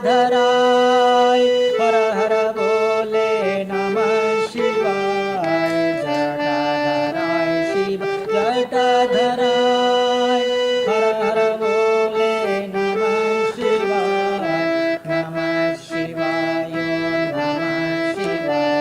जटाधराय हर हर बोले नमः शिवाय जटाधराय शिव जटाधराय हर हर बोले नमः शिवाय शिवाय नमः शिवाय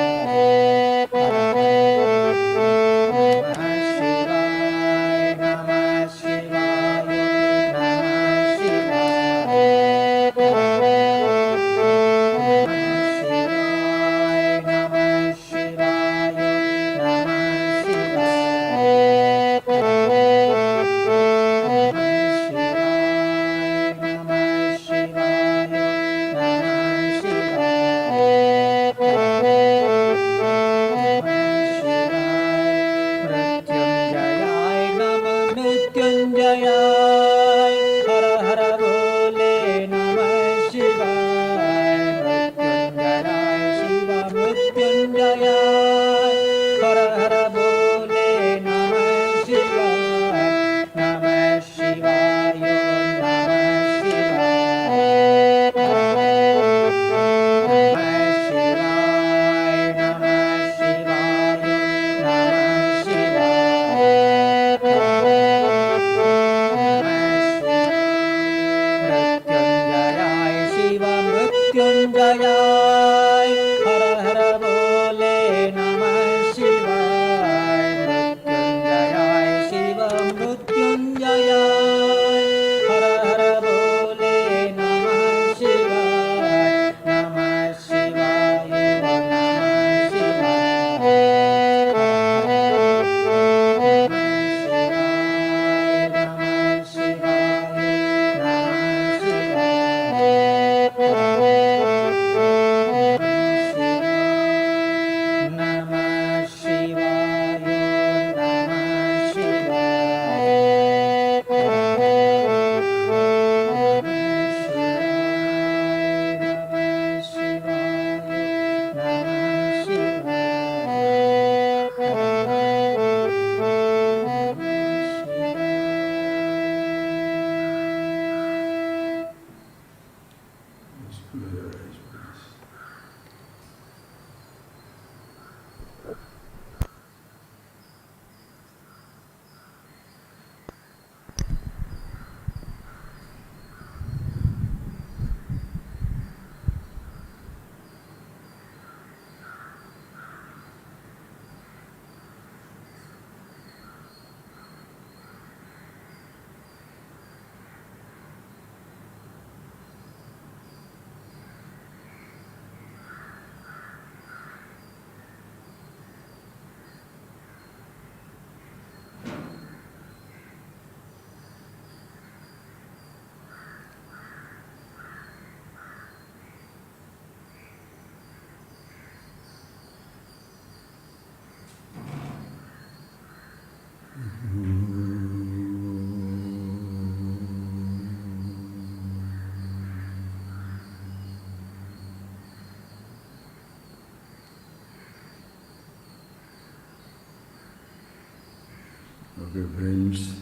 Okay, friends,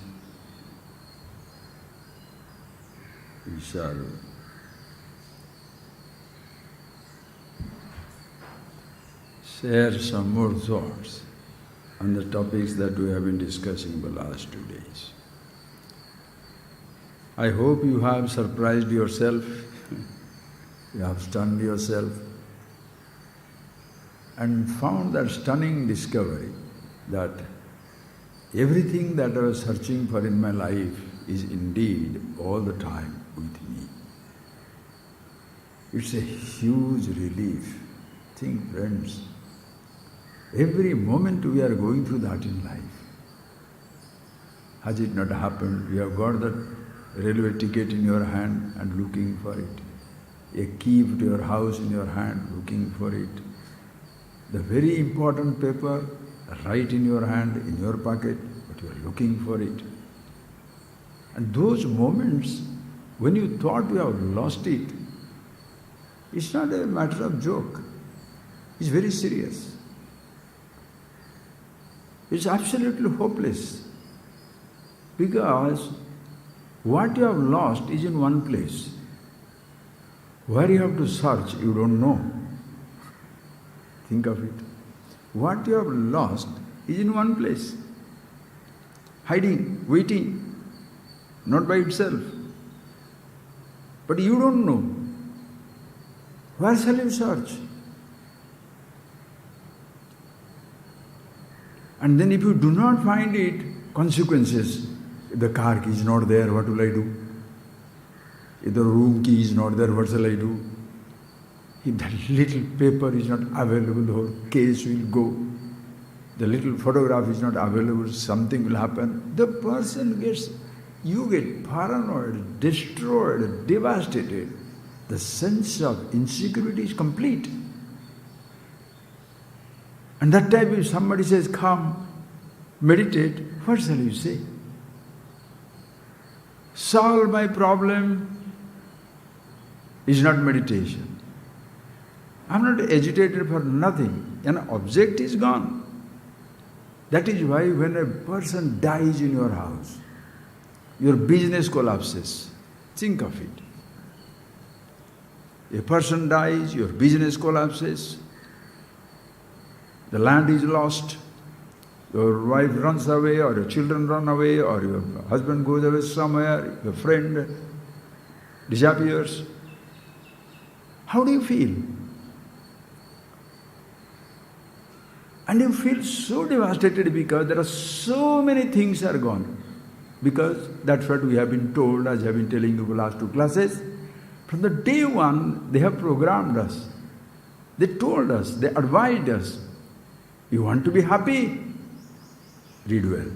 we shall share some more thoughts on the topics that we have been discussing the last 2 days. I hope you have surprised yourself, you have stunned yourself, and found that stunning discovery that everything that I was searching for in my life is indeed all the time with me. It's a huge relief. Think, friends, every moment we are going through that in life. Has it not happened? You have got that railway ticket in your hand and looking for it. A key to your house in your hand, looking for it. The very important paper right in your hand, in your pocket, but you are looking for it. And those moments when you thought you have lost it, it's not a matter of joke. It's very serious. It's absolutely hopeless. Because what you have lost is in one place. Where you have to search, you don't know. Think of it. What you have lost is in one place, hiding, waiting, not by itself. But you don't know. Where shall you search? And then if you do not find it, consequences. If the car key is not there, what will I do? If the room key is not there, what shall I do? If that little paper is not available, the whole case will go. The little photograph is not available, something will happen. The person you get paranoid, destroyed, devastated. The sense of insecurity is complete. And that time if somebody says, come, meditate, what shall you say? Solve my problem is not meditation. I'm not agitated for nothing. An object is gone. That is why when a person dies in your house, your business collapses. Think of it. A person dies, your business collapses, the land is lost, your wife runs away, or your children run away, or your husband goes away somewhere, your friend disappears. How do you feel? And you feel so devastated because there are so many things are gone. Because that's what we have been told, as I have been telling you the last two classes. From the day one, they have programmed us. They told us, they advised us. You want to be happy? Read well.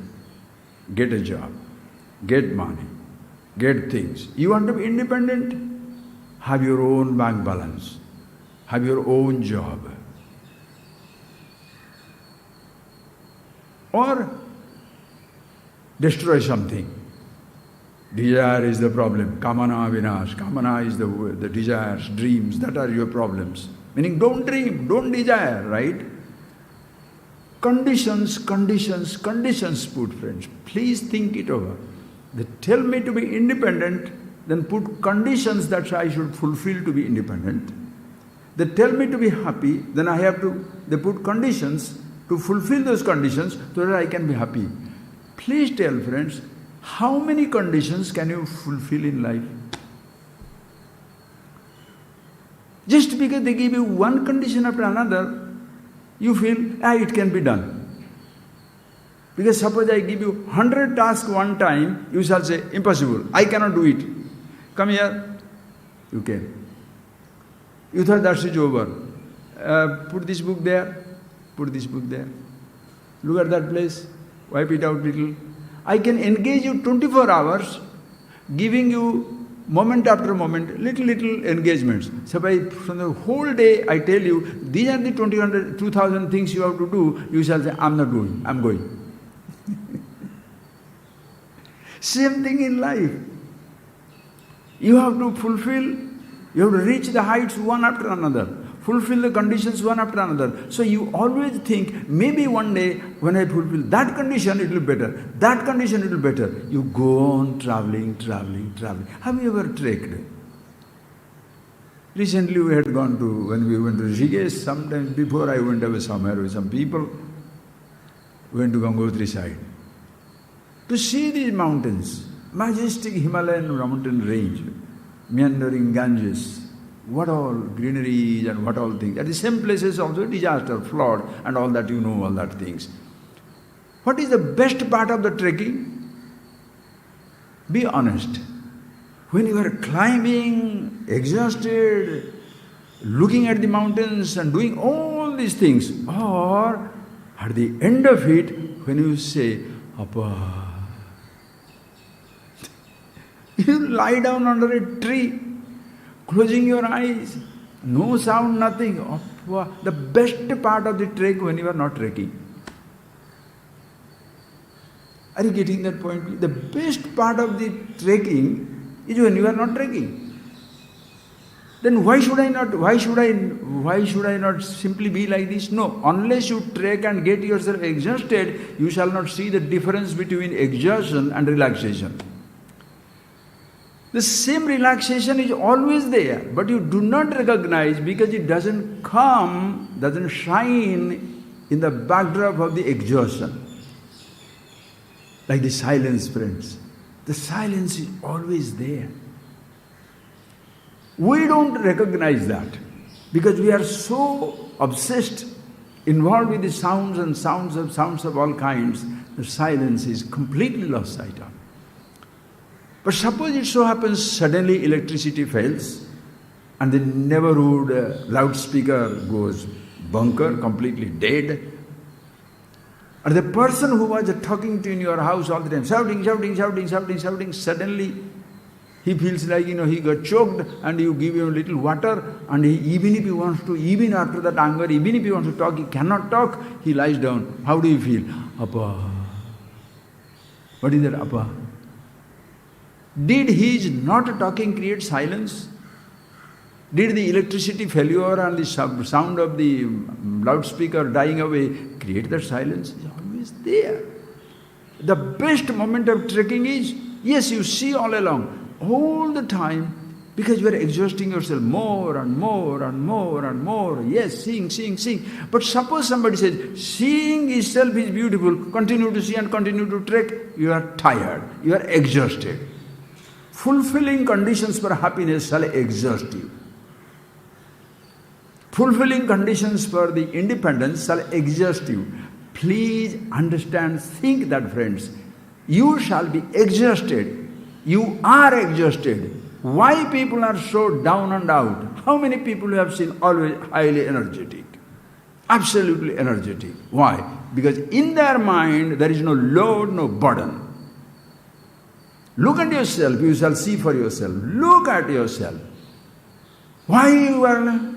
Get a job. Get money. Get things. You want to be independent? Have your own bank balance. Have your own job. Or destroy something. Desire is the problem. Kamana vinash. Kamana is the desires, dreams. That are your problems. Meaning don't dream, don't desire, right? Conditions put, friends. Please think it over. They tell me to be independent, then put conditions that I should fulfill to be independent. They tell me to be happy, then they put conditions to fulfill those conditions so that I can be happy. Please tell, friends, how many conditions can you fulfill in life? Just because they give you one condition after another, you feel, it can be done. Because suppose I give you 100 tasks one time, you shall say, impossible, I cannot do it. Come here, you can. You thought that's it over. Put this book there, put this book there. Look at that place, wipe it out little. I can engage you 24 hours, giving you moment after moment, little engagements. So from the whole day I tell you, these are the 2,000 things you have to do, you shall say, I'm not going, I'm going. Same thing in life. You have to fulfill, you have to reach the heights one after another, fulfill the conditions one after another. So you always think, maybe one day when I fulfill that condition, it will be better. That condition, it will be better. You go on traveling. Have you ever trekked? Recently we had gone to, when we went to Rishikesh, sometimes before I went away somewhere with some people, we went to Gangotri side. To see these mountains, majestic Himalayan mountain range, meandering Ganges, what all greenery and what all things. At the same places also disaster, flood and all that, you know, all that things. What is the best part of the trekking? Be honest. When you are climbing, exhausted, looking at the mountains and doing all these things, or at the end of it, when you say, Appa, you lie down under a tree, closing your eyes, no sound, nothing. Appa, the best part of the trek when you are not trekking. Are you getting that point? The best part of the trekking is when you are not trekking. Then why should I not simply be like this? No, unless you trek and get yourself exhausted, you shall not see the difference between exhaustion and relaxation. The same relaxation is always there, but you do not recognize because it doesn't come, doesn't shine in the backdrop of the exhaustion. Like the silence, friends. The silence is always there. We don't recognize that because we are so obsessed, involved with the sounds and sounds of all kinds, the silence is completely lost sight of. But suppose it so happens suddenly electricity fails and the neighborhood loudspeaker goes bunker, completely dead. And the person who was talking to you in your house all the time, shouting, suddenly he feels like, he got choked and you give him a little water and even if he wants to, even after that anger, even if he wants to talk, he cannot talk, he lies down. How do you feel? Appa. What is that, Appa? Did his not talking create silence? Did the electricity failure and the sound of the loudspeaker dying away create that silence? It's always there. The best moment of trekking is, yes, you see all along, all the time, because you are exhausting yourself more and more and more and more. Yes, seeing. But suppose somebody says, seeing itself is beautiful, continue to see and continue to trek, you are tired, you are exhausted. Fulfilling conditions for happiness shall exhaust you. Fulfilling conditions for the independence shall exhaust you. Please understand, think that, friends, you shall be exhausted. You are exhausted. Why people are so down and out? How many people you have seen always highly energetic? Absolutely energetic. Why? Because in their mind there is no load, no burden. Look at yourself, you shall see for yourself. Look at yourself. Why you are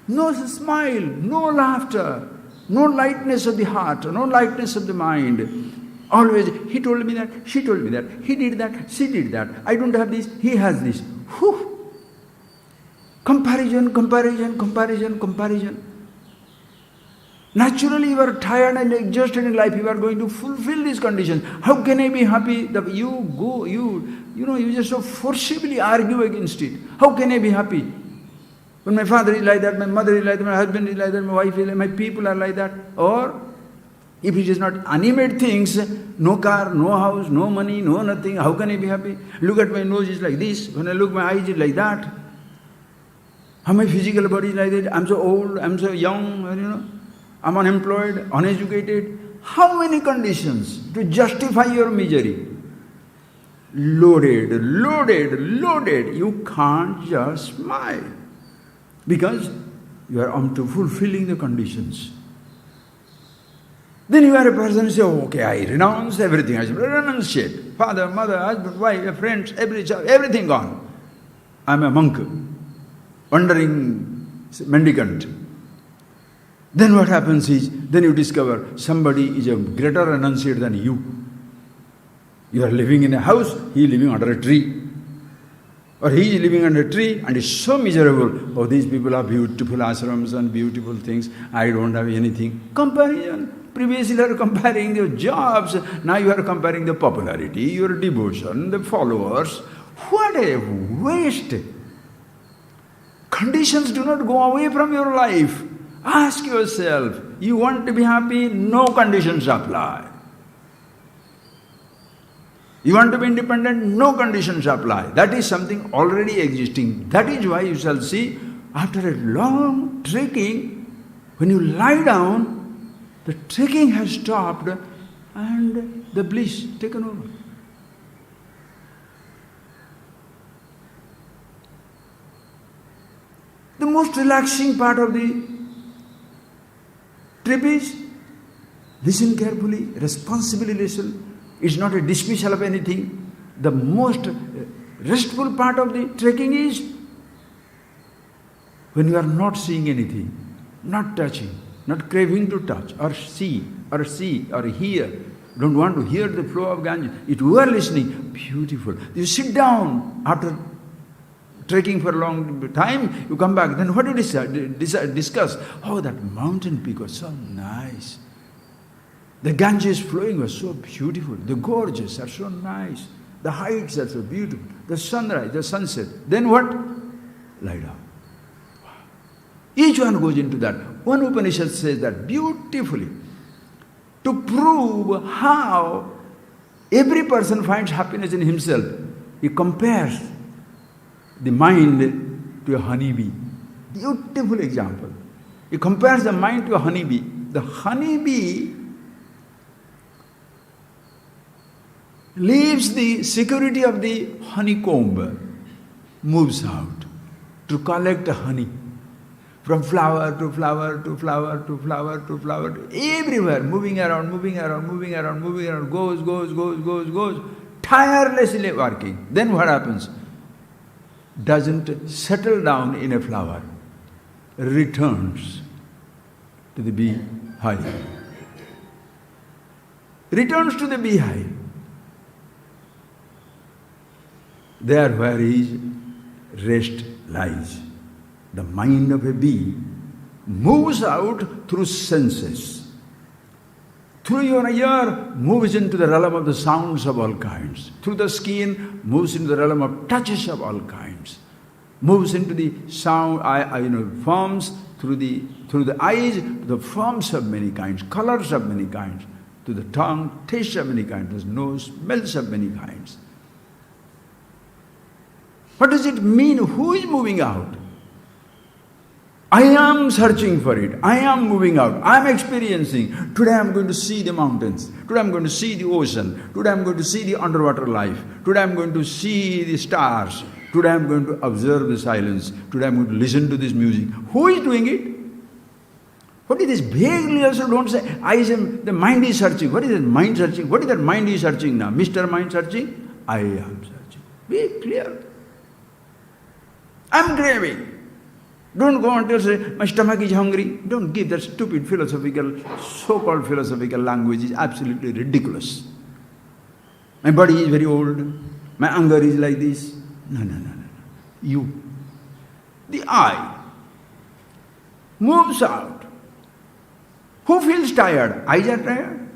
no smile, no laughter, no lightness of the heart, no lightness of the mind. Always, he told me that, she told me that, he did that, she did that. I don't have this, he has this. Whew. Comparison. Naturally, you are tired and exhausted in life. You are going to fulfill these conditions. How can I be happy? That you just so forcibly argue against it. How can I be happy? When my father is like that, my mother is like that, my husband is like that, my wife is like that, my people are like that. Or, if it is not animate things, no car, no house, no money, no nothing, how can I be happy? Look at my nose, it's like this. When I look, my eyes is like that. How my physical body is like that. I'm so old, I'm so young, I'm unemployed, uneducated. How many conditions to justify your misery? Loaded. You can't just smile. Because you are onto fulfilling the conditions. Then you are a person who says, okay, I renounce everything. I renunciate. Father, mother, husband, wife, friends, everything gone. I'm a monk, wandering mendicant. Then what happens is, then you discover somebody is a greater renunciate than you. You are living in a house, he is living under a tree. Or he is living under a tree and is so miserable. Oh, these people have beautiful ashrams and beautiful things. I don't have anything. Comparison. Previously you are comparing your jobs. Now you are comparing the popularity, your devotion, the followers. What a waste. Conditions do not go away from your life. Ask yourself, you want to be happy? No conditions apply. You want to be independent? No conditions apply. That is something already existing. That is why you shall see, after a long trekking, when you lie down, the trekking has stopped and the bliss taken over. The most relaxing part of the trip is, listen carefully, responsibly listen. It's not a dismissal of anything. The most restful part of the trekking is when you are not seeing anything, not touching, not craving to touch or see or hear. Don't want to hear the flow of Ganges. If you are listening, beautiful. You sit down after trekking for a long time, you come back. Then what do you discuss? Oh, that mountain peak was so nice. The Ganges flowing was so beautiful. The gorges are so nice. The heights are so beautiful. The sunrise, the sunset. Then what? Lie down. Each one goes into that. One Upanishad says that beautifully. To prove how every person finds happiness in himself, he compares the mind to a honeybee. Beautiful example. He compares the mind to a honeybee. The honeybee leaves the security of the honeycomb, moves out to collect honey. From flower to flower to flower to flower to flower, to everywhere, moving around, goes, tirelessly working. Then what happens? Doesn't settle down in a flower, returns to the beehive. Returns to the beehive. There where his rest lies. The mind of a bee moves out through senses. Through your ear, moves into the realm of the sounds of all kinds. Through the skin, moves into the realm of touches of all kinds. Moves into the sound, forms, through the eyes, the forms of many kinds, colors of many kinds. To the tongue, tastes of many kinds. To the nose, smells of many kinds. What does it mean? Who is moving out? I am searching for it. I am moving out. I am experiencing. Today I am going to see the mountains. Today I am going to see the ocean. Today I am going to see the underwater life. Today I am going to see the stars. Today I am going to observe the silence. Today I am going to listen to this music. Who is doing it? What is this? Vaguely also don't say, the mind is searching. What is that mind searching? What is that mind is searching now? Mr. Mind searching? I am searching. Be clear. I am craving. Don't go until say, my stomach is hungry. Don't give that stupid philosophical, so-called philosophical language. It's absolutely ridiculous. My body is very old. My anger is like this. No. You. The I moves out. Who feels tired? Eyes are tired.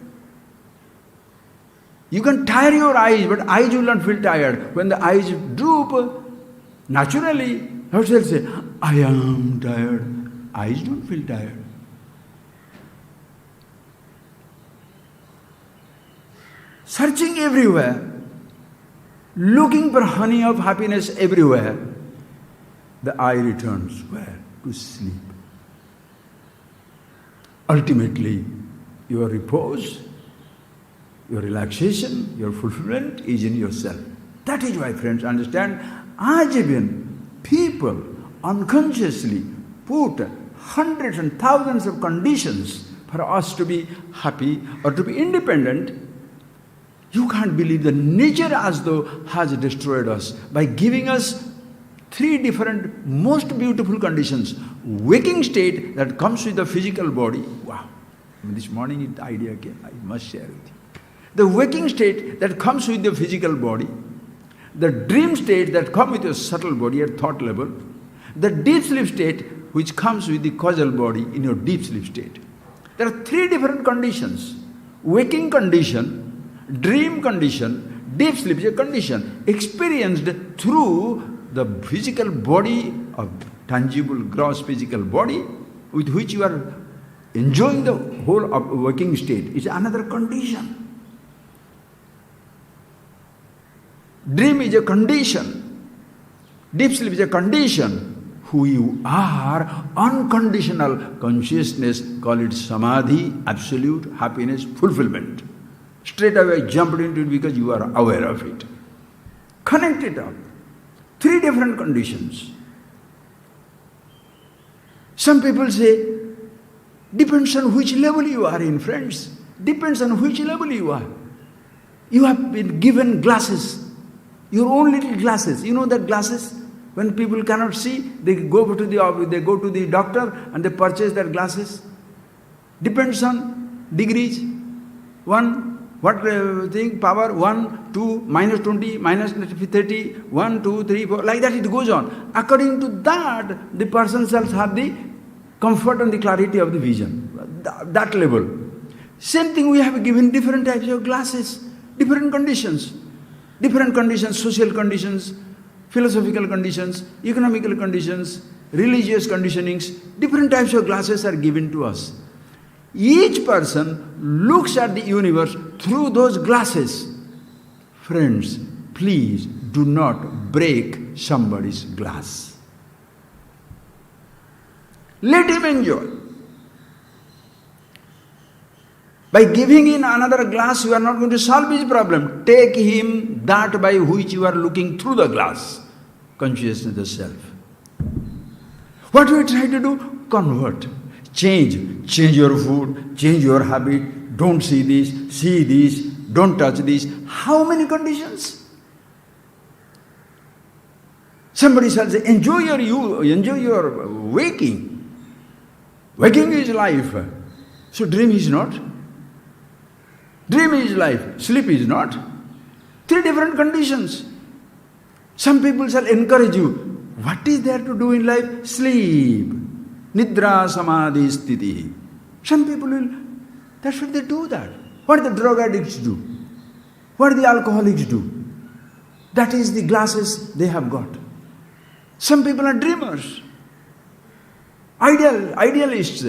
You can tire your eyes, but eyes will not feel tired. When the eyes droop, naturally, how shall I say, I am tired. Eyes don't feel tired. Searching everywhere, looking for honey of happiness everywhere, the eye returns where? To sleep. Ultimately, your repose, your relaxation, your fulfillment is in yourself. That is why, friends, understand, Ajivan, people unconsciously put hundreds and thousands of conditions for us to be happy or to be independent. You can't believe the nature as though has destroyed us by giving us three different most beautiful conditions. Waking state that comes with the physical body. Wow. This morning the idea came, I must share with you. The waking state that comes with the physical body. The dream state that comes with your subtle body at thought level. The deep sleep state which comes with the causal body in your deep sleep state. There are three different conditions. Waking condition, dream condition, deep sleep condition, experienced through the physical body of tangible, gross physical body with which you are enjoying the whole of waking state. It's another condition. Dream is a condition. Deep sleep is a condition. Who you are, unconditional consciousness, call it samadhi, absolute happiness, fulfillment. Straight away jumped into it because you are aware of it. Connect it up. Three different conditions. Some people say, depends on which level you are in, friends. Depends on which level you are. You have been given glasses. Your own little glasses. You know that glasses? When people cannot see, they go to the doctor and they purchase their glasses. Depends on degrees. Power, 1, 2, minus 20, minus 30, 1, 2, 3, 4, like that it goes on. According to that, the person shall have the comfort and the clarity of the vision. That level. Same thing we have given different types of glasses, different conditions. Different conditions, social conditions, philosophical conditions, economical conditions, religious conditionings, different types of glasses are given to us. Each person looks at the universe through those glasses. Friends, please do not break somebody's glass. Let him enjoy. By giving in another glass, you are not going to solve his problem. Take him that by which you are looking through the glass. Consciousness of self. What do we try to do? Convert. Change. Change your food, change your habit. Don't see this, don't touch this. How many conditions? Somebody shall say, enjoy your waking. Waking is life. So dream is not. Dream is life, sleep is not. Three different conditions. Some people shall encourage you. What is there to do in life? Sleep. Nidra samadhi sthiti. Some people will, that's what they do that. What do the drug addicts do? What do the alcoholics do? That is the glasses they have got. Some people are dreamers. Idealists.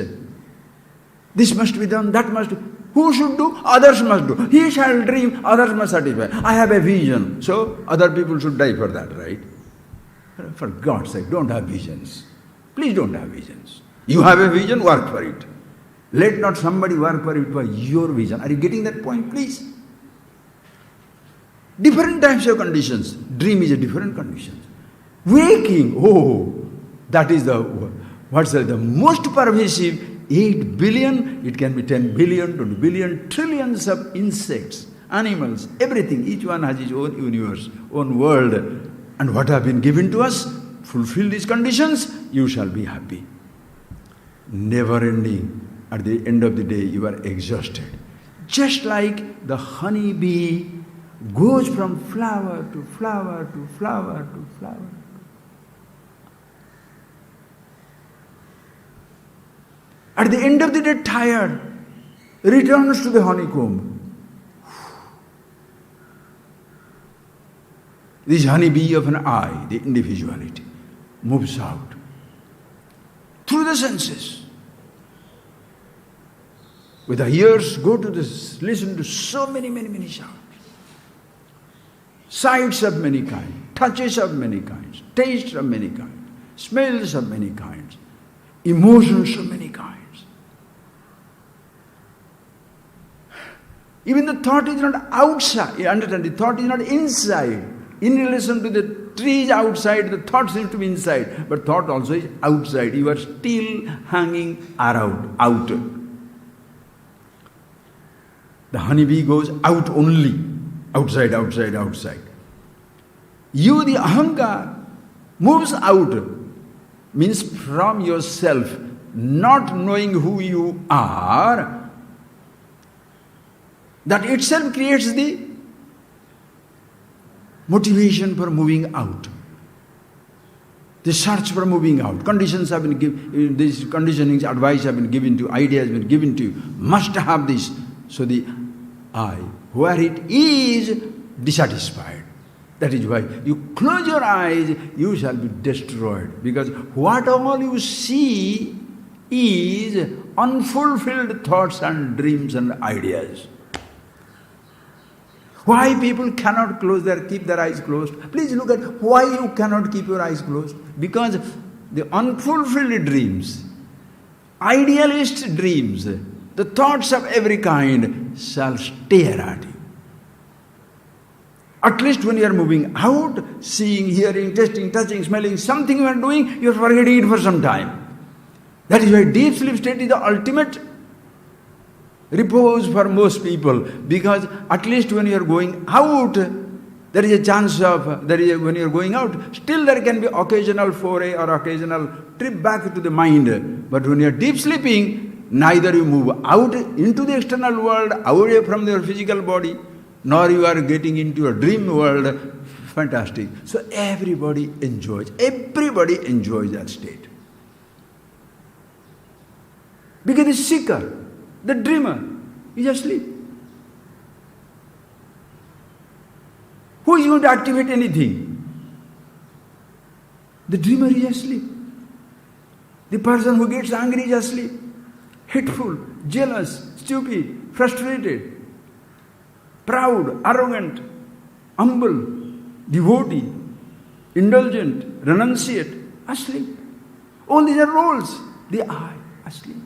This must be done, that must be. Who should do? Others must do. He shall dream, others must satisfy. I have a vision, so other people should die for that, right? For God's sake, don't have visions. Please don't have visions. You have a vision, work for it. Let not somebody work for it for your vision. Are you getting that point, please? Different types of conditions. Dream is a different condition. Waking, that is the most pervasive. 8 billion, it can be 10 billion, 20 billion, trillions of insects, animals, everything. Each one has his own universe, own world. And what have been given to us? Fulfill these conditions, you shall be happy. Never ending. At the end of the day, you are exhausted. Just like the honey bee goes from flower to flower to flower to flower. At the end of the day, tired, returns to the honeycomb. This honeybee of an eye, the individuality, moves out through the senses. With the ears, go to this, listen to so many sounds. Sights of many kinds, touches of many kinds, tastes of many kinds, smells of many kinds, emotions of many kinds. Even the thought is not outside, you understand, the thought is not inside. In relation to the trees outside, the thought seems to be inside, but thought also is outside. You are still hanging around, out. The honeybee goes out only, outside. You, the ahankar, moves out, means from yourself, not knowing who you are. That itself creates the motivation for moving out. The search for moving out. Conditions have been given, these conditionings, advice have been given to, ideas have been given to you. Must have this. So the I, where it is dissatisfied. That is why you close your eyes, you shall be destroyed. Because what all you see is unfulfilled thoughts and dreams and ideas. Why people cannot keep their eyes closed? Please look at why you cannot keep your eyes closed. Because the unfulfilled dreams, idealist dreams, the thoughts of every kind shall stare at you. At least when you are moving out, seeing, hearing, tasting, touching, smelling, something you are doing, you are forgetting it for some time. That is why deep sleep state is the ultimate repose for most people, because at least when you are going out, there is a chance of, when you are going out, still there can be occasional foray or occasional trip back to the mind. But when you are deep sleeping, neither you move out into the external world, away from your physical body, nor you are getting into a dream world. Fantastic. So everybody enjoys that state. Because the seeker, the dreamer, is asleep. Who is going to activate anything? The dreamer is asleep. The person who gets angry is asleep. Hateful, jealous, stupid, frustrated, proud, arrogant, humble, devotee, indulgent, renunciate, asleep. All these are roles. The I, asleep.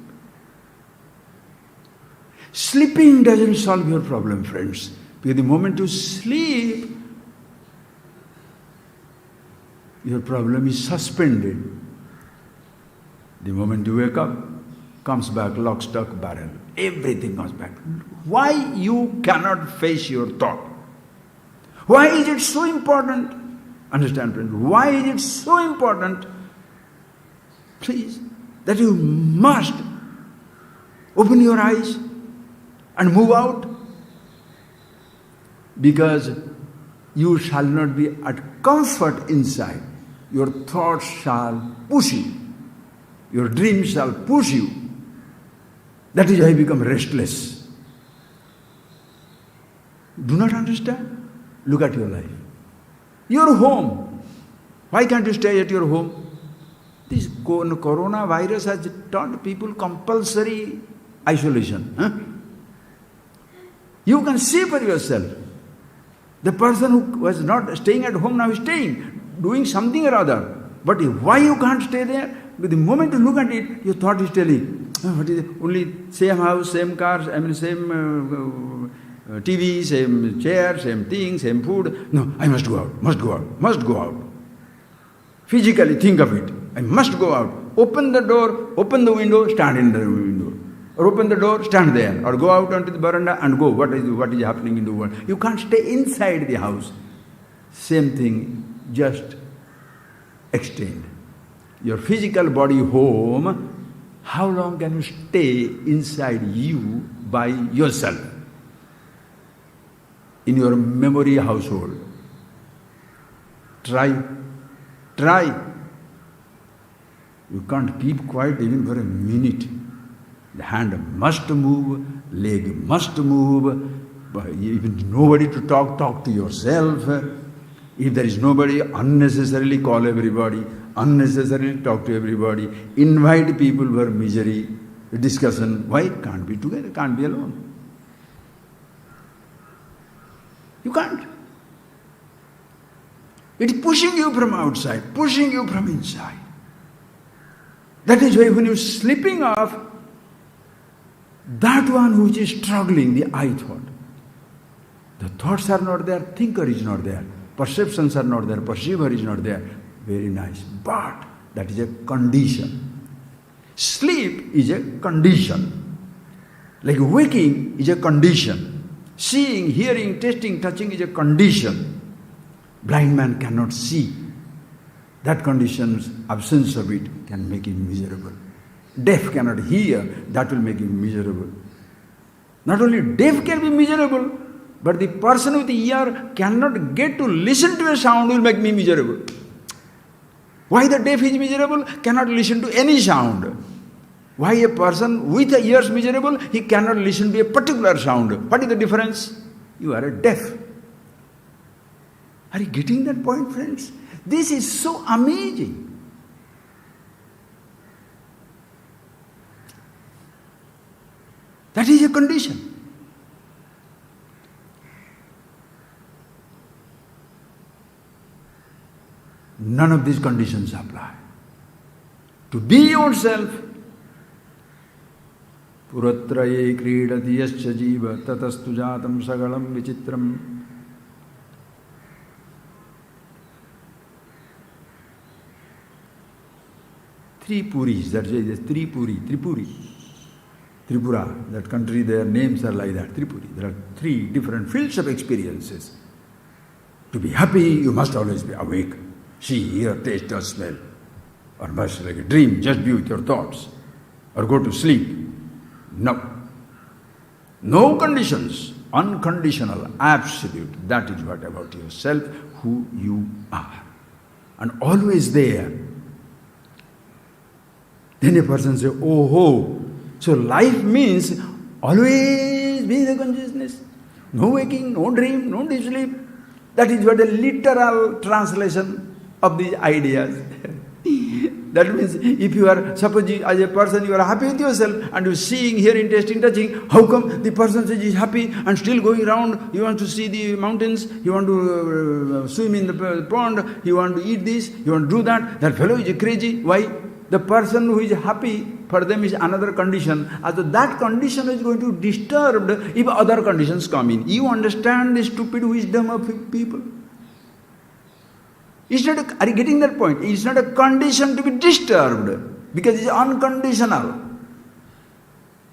Sleeping doesn't solve your problem, friends. Because the moment you sleep, your problem is suspended. The moment you wake up, comes back lock, stock, barrel. Everything comes back. Why you cannot face your thought? Why is it so important? Understand, friends, why is it so important, please, that you must open your eyes and move out? Because you shall not be at comfort inside. Your thoughts shall push you. Your dreams shall push you. That is why you become restless. Do not understand? Look at your life. Your home. Why can't you stay at your home? This coronavirus has taught people compulsory isolation. Huh? You can see for yourself. The person who was not staying at home now is staying, doing something or other. But why you can't stay there? Because the moment you look at it, your thought is telling, oh, what is it? Only same house, same cars, same TV, same chair, same thing, same food. No, I must go out, must go out, must go out. Physically think of it. I must go out. Open the door, open the window, stand in the window. Or open the door, stand there. Or go out onto the veranda and go. What is happening in the world? You can't stay inside the house. Same thing, just extend. Your physical body home, how long can you stay inside you by yourself? In your memory household. Try. You can't keep quiet even for a minute. The hand must move, leg must move, but even nobody to talk to yourself. If there is nobody, unnecessarily call everybody, unnecessarily talk to everybody, invite people for misery, discussion. Why? Can't be together, can't be alone. You can't. It is pushing you from outside, pushing you from inside. That is why when you're slipping off, that one which is struggling, the I thought. The thoughts are not there, thinker is not there, perceptions are not there, perceiver is not there. Very nice. But that is a condition. Sleep is a condition. Like waking is a condition. Seeing, hearing, tasting, touching is a condition. Blind man cannot see. That condition's absence of it can make him miserable. Deaf cannot hear, that will make him miserable. Not only deaf can be miserable, but the person with the ear cannot get to listen to a sound will make me miserable. Why the deaf is miserable? Cannot listen to any sound. Why a person with the ears miserable? He cannot listen to a particular sound. What is the difference? You are a deaf. Are you getting that point, friends? This is so amazing. That is a condition. None of these conditions apply. To be yourself, Puratraye kridati yascha jiva tatastu jatam sagalam vichitram. Three Puris, that's why there's Tripuri. Tripura, that country, their names are like that, Tripuri. There are three different fields of experiences. To be happy, you must always be awake. See, hear, taste, or smell. Or must like a dream, just be with your thoughts. Or go to sleep. No. No conditions. Unconditional, absolute. That is what about yourself, who you are. And always there. Then a person says, oh ho. So life means always be the consciousness. No waking, no dream, no sleep. That is what a literal translation of these ideas. That means if you are, suppose as a person you are happy with yourself and you are seeing, hearing, tasting, touching, how come the person says he is happy and still going around, you want to see the mountains, you want to swim in the pond, you want to eat this, you want to do that fellow is crazy. Why? The person who is happy, for them is another condition. As that condition is going to be disturbed if other conditions come in. You understand the stupid wisdom of people? It's not are you getting that point? It's not a condition to be disturbed because it's unconditional.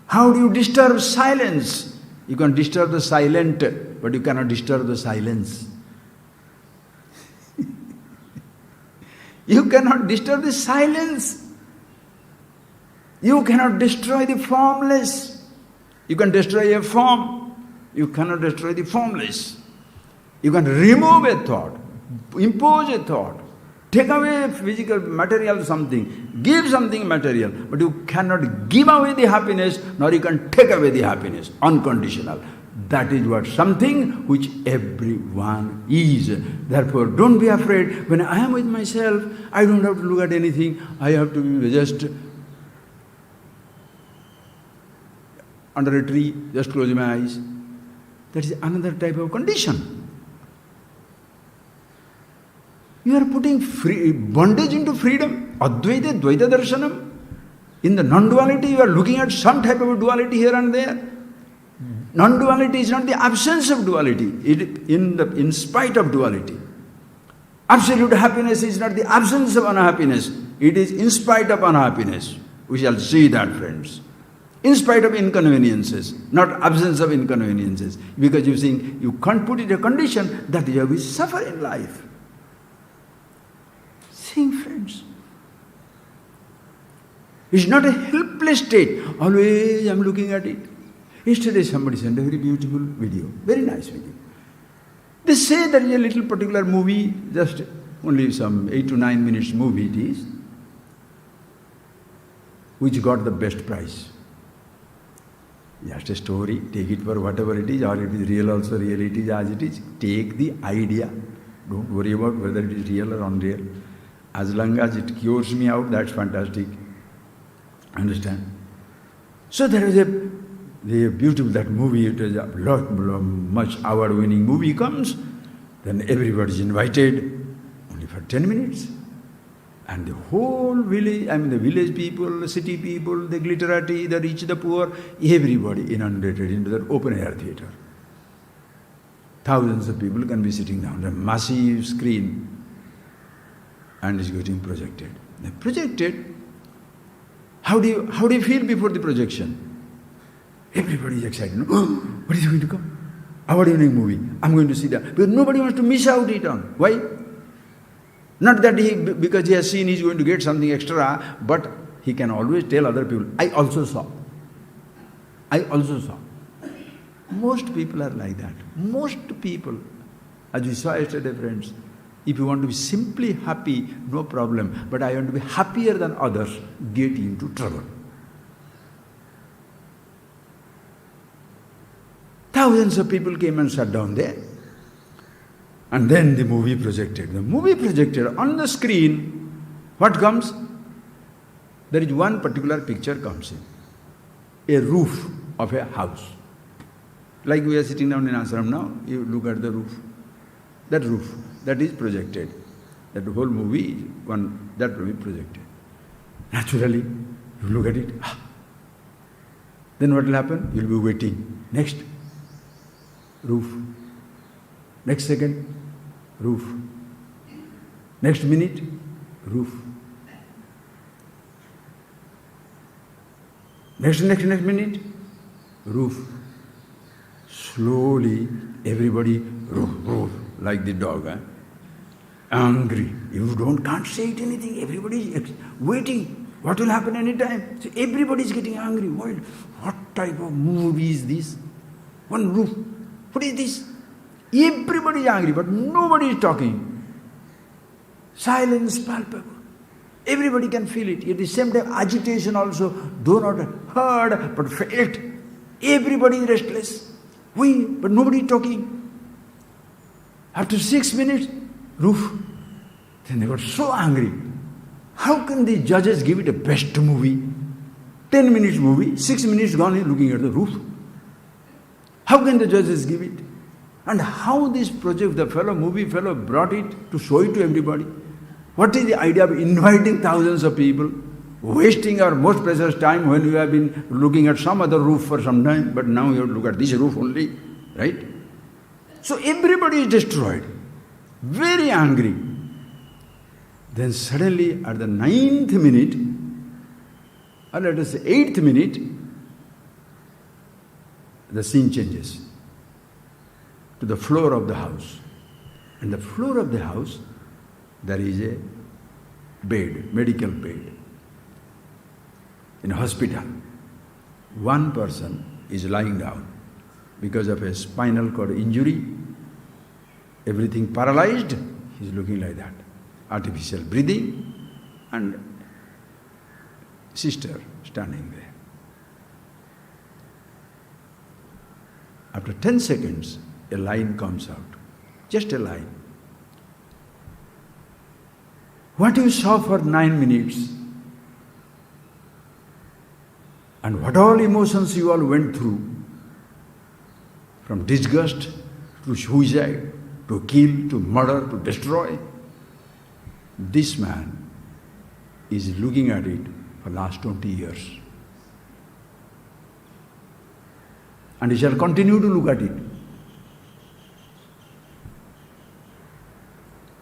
How do you disturb silence? You can disturb the silent, but you cannot disturb the silence. You cannot disturb the silence. You cannot destroy the formless. You can destroy a form. You cannot destroy the formless. You can remove a thought, impose a thought, take away physical, material something, give something material, but you cannot give away the happiness, nor you can take away the happiness, unconditional. That is what something which everyone is. Therefore, don't be afraid. When I am with myself, I don't have to look at anything. I have to be just under a tree, just close my eyes. That is another type of condition. You are putting bondage into freedom. Advaita, Dvaita Darshanam. In the non-duality, you are looking at some type of duality here and there. Non-duality is not the absence of duality, in spite of duality. Absolute happiness is not the absence of unhappiness, it is in spite of unhappiness. We shall see that, friends. In spite of inconveniences, not absence of inconveniences. Because you think you can't put it a condition that you will suffer in life. See, friends. It's not a helpless state. Always I am looking at it. Yesterday somebody sent a very beautiful video, very nice video. They say there is a little particular movie, just only some 8 to 9 minutes movie it is, which got the best prize. Just a story, take it for whatever it is, or it is real also, real it is as it is. Take the idea. Don't worry about whether it is real or unreal. As long as it cures me out, that's fantastic. Understand? So there is a beautiful, that movie, it is a much award-winning movie comes, then everybody is invited, only for 10 minutes. And the whole village, the village people, the city people, the glitterati, the rich, the poor, everybody inundated into that open-air theatre. Thousands of people can be sitting down, a massive screen, and is getting projected. They projected. How do you feel before the projection? Everybody is excited. Oh, what is going to come? Award-winning movie. I'm going to see that. Because nobody wants to miss out it on. Why? Not that because he has seen he's going to get something extra, but he can always tell other people, I also saw. Most people are like that. Most people. As we saw yesterday, friends, if you want to be simply happy, no problem. But I want to be happier than others, get into trouble. Thousands of people came and sat down there. And then the movie projected. The movie projected on the screen, what comes? There is one particular picture comes in. A roof of a house. Like we are sitting down in ashram now, you look at the roof. That roof, that is projected. That whole movie, that will be projected. Naturally, you look at it. Then what will happen? You will be waiting. Next. Roof. Next second, roof. Next minute, roof. Next minute, roof. Slowly, everybody, roof, like the dog. Angry. You can't say it anything. Everybody is waiting. What will happen anytime? So everybody is getting angry. What type of movie is this? One roof. What is this? Everybody is angry, but nobody is talking. Silence palpable. Everybody can feel it. At the same time, agitation also, though not heard, but felt. Everybody is restless. But nobody is talking. After 6 minutes, roof. Then they got so angry. How can the judges give it a best movie? 10 minutes movie, 6 minutes gone looking at the roof. How can the judges give it? And how this project, the movie fellow brought it to show it to everybody? What is the idea of inviting thousands of people, wasting our most precious time when we have been looking at some other roof for some time, but now you have to look at this roof only, right? So everybody is destroyed, very angry. Then suddenly at the 9th minute, or let us say 8th minute, the scene changes to the floor of the house. And the floor of the house, there is a bed, medical bed. In a hospital, one person is lying down because of a spinal cord injury, everything paralyzed, he is looking like that. Artificial breathing, and sister standing there. After 10 seconds, a line comes out, just a line. What you saw for 9 minutes, and what all emotions you all went through, from disgust to suicide, to kill, to murder, to destroy, this man is looking at it for the last 20 years. And he shall continue to look at it.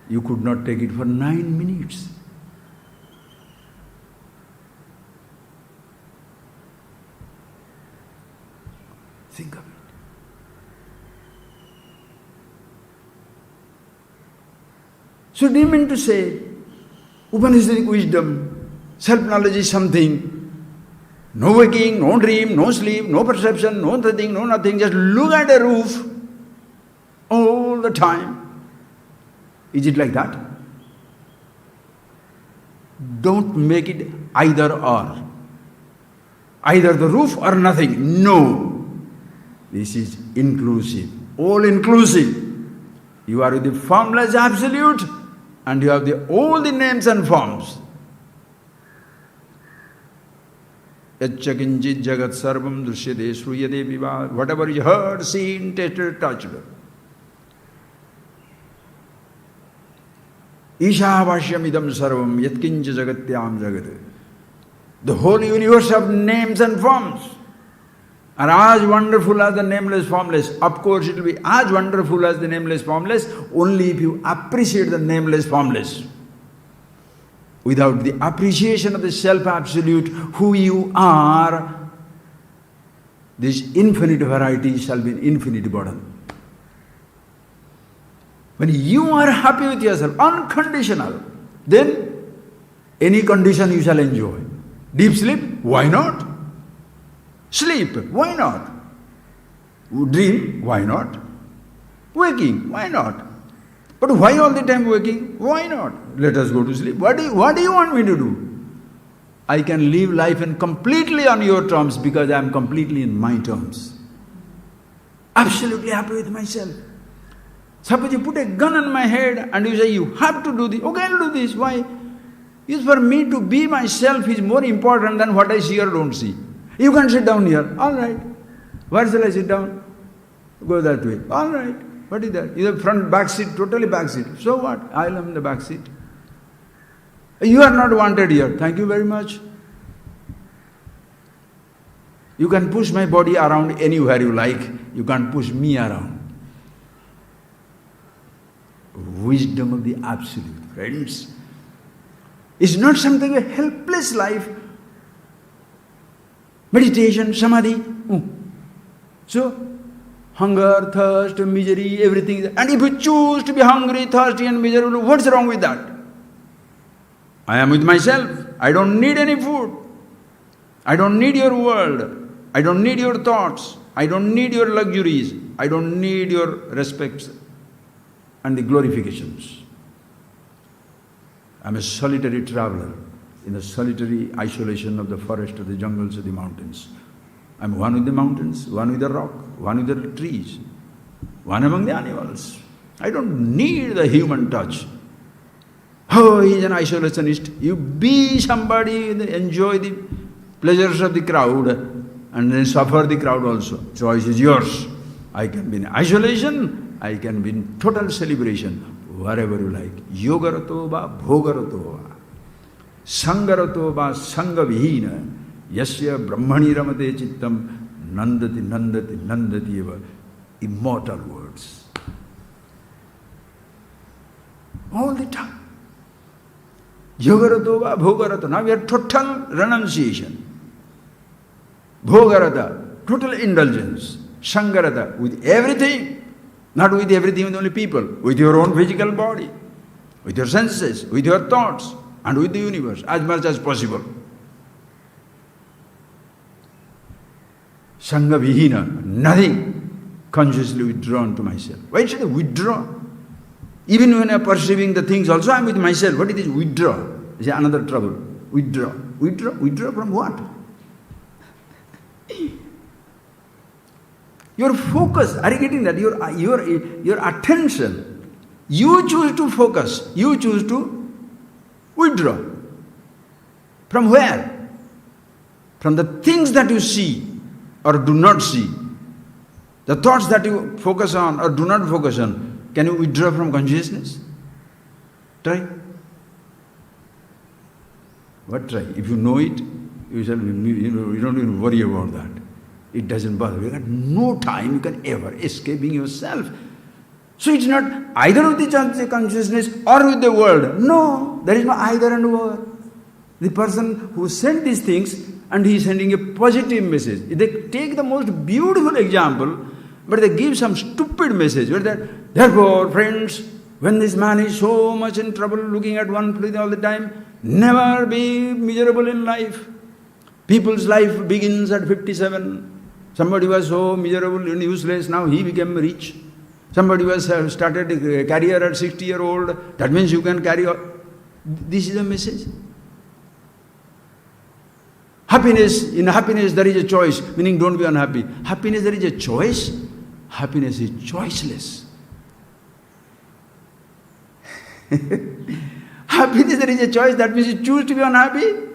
You could not take it for 9 minutes. Think of it. So do you mean to say, Upanishadic wisdom, self-knowledge is something, no waking, no dream, no sleep, no perception, no nothing, just look at a roof all the time. Is it like that? Don't make it either or. Either the roof or nothing. No. This is inclusive, all inclusive. You are with the formless absolute and you have all the names and forms. Yaccha kinchit jagat sarvam drishyate shruyate viva. Whatever is heard, seen, tasted, touched. Ishavashyam idam sarvam yatkincha jagatyam jagat. The whole universe of names and forms are as wonderful as the nameless, formless. Of course, it will be as wonderful as the nameless, formless, only if you appreciate the nameless, formless. Without the appreciation of the self-absolute, who you are, this infinite variety shall be an infinite burden. When you are happy with yourself, unconditional, then any condition you shall enjoy. Deep sleep? Why not? Sleep? Why not? Dream? Why not? Waking? Why not? But why all the time waking? Why not? Let us go to sleep. What do you want me to do? I can live life in completely on your terms because I am completely in my terms. Absolutely happy with myself. Suppose you put a gun on my head and you say, you have to do this. Okay, I'll do this. Why? It's for me to be myself is more important than what I see or don't see. You can sit down here. All right. Where shall I sit down? Go that way. All right. What is that? Is the front back seat, totally back seat. So what? I am in the back seat. You are not wanted here. Thank you very much. You can push my body around anywhere you like. You can't push me around. Wisdom of the absolute, friends. It's not something a helpless life. Meditation, samadhi. So, hunger, thirst, misery, everything. And if you choose to be hungry, thirsty and miserable, what's wrong with that? I am with myself. I don't need any food. I don't need your world. I don't need your thoughts. I don't need your luxuries. I don't need your respects and the glorifications. I am a solitary traveler in the solitary isolation of the forest, of the jungles, of the mountains. I am one with the mountains, one with the rock, one with the trees, one among the animals. I don't need the human touch. Oh, he is an isolationist. You be somebody, enjoy the pleasures of the crowd and then suffer the crowd also. Choice is yours. I can be in isolation, I can be in total celebration, wherever you like. Yogarato va bhogarato va. Sangarato va sangavihina. Yasya brahmani ramate chittam nandati nandati nandati eva. Immortal words. All the time. Yogarato va bhogarata. Now we are total renunciation. Bhogarata, total indulgence. Sangarata, with everything. Not with everything, with only people. With your own physical body. With your senses, with your thoughts. And with the universe, as much as possible. Sangha vihina, nothing. Consciously withdrawn to myself. Why should I withdraw? Even when I am perceiving the things also, I am with myself. What is this? Withdraw. Is another trouble. Withdraw. Withdraw? Withdraw from what? Your focus, are you getting that? Your attention. You choose to focus. You choose to withdraw. From where? From the things that you see or do not see. The thoughts that you focus on or do not focus on. Can you withdraw from consciousness? Try. What try? If you know it, you don't even worry about that. It doesn't bother. You got no time you can ever escaping yourself. So it's not either with the consciousness or with the world. No, there is no either and or. The person who sent these things and he is sending a positive message. They take the most beautiful example, but they give some stupid message. Therefore, friends, when this man is so much in trouble looking at one place all the time, never be miserable in life. People's life begins at 57. Somebody was so miserable and useless, now he became rich. Somebody was started a career at 60-year-old, that means you can carry on. This is the message. Happiness, in happiness there is a choice, meaning don't be unhappy. Happiness there is a choice, happiness is choiceless. Happiness there is a choice, that means you choose to be unhappy.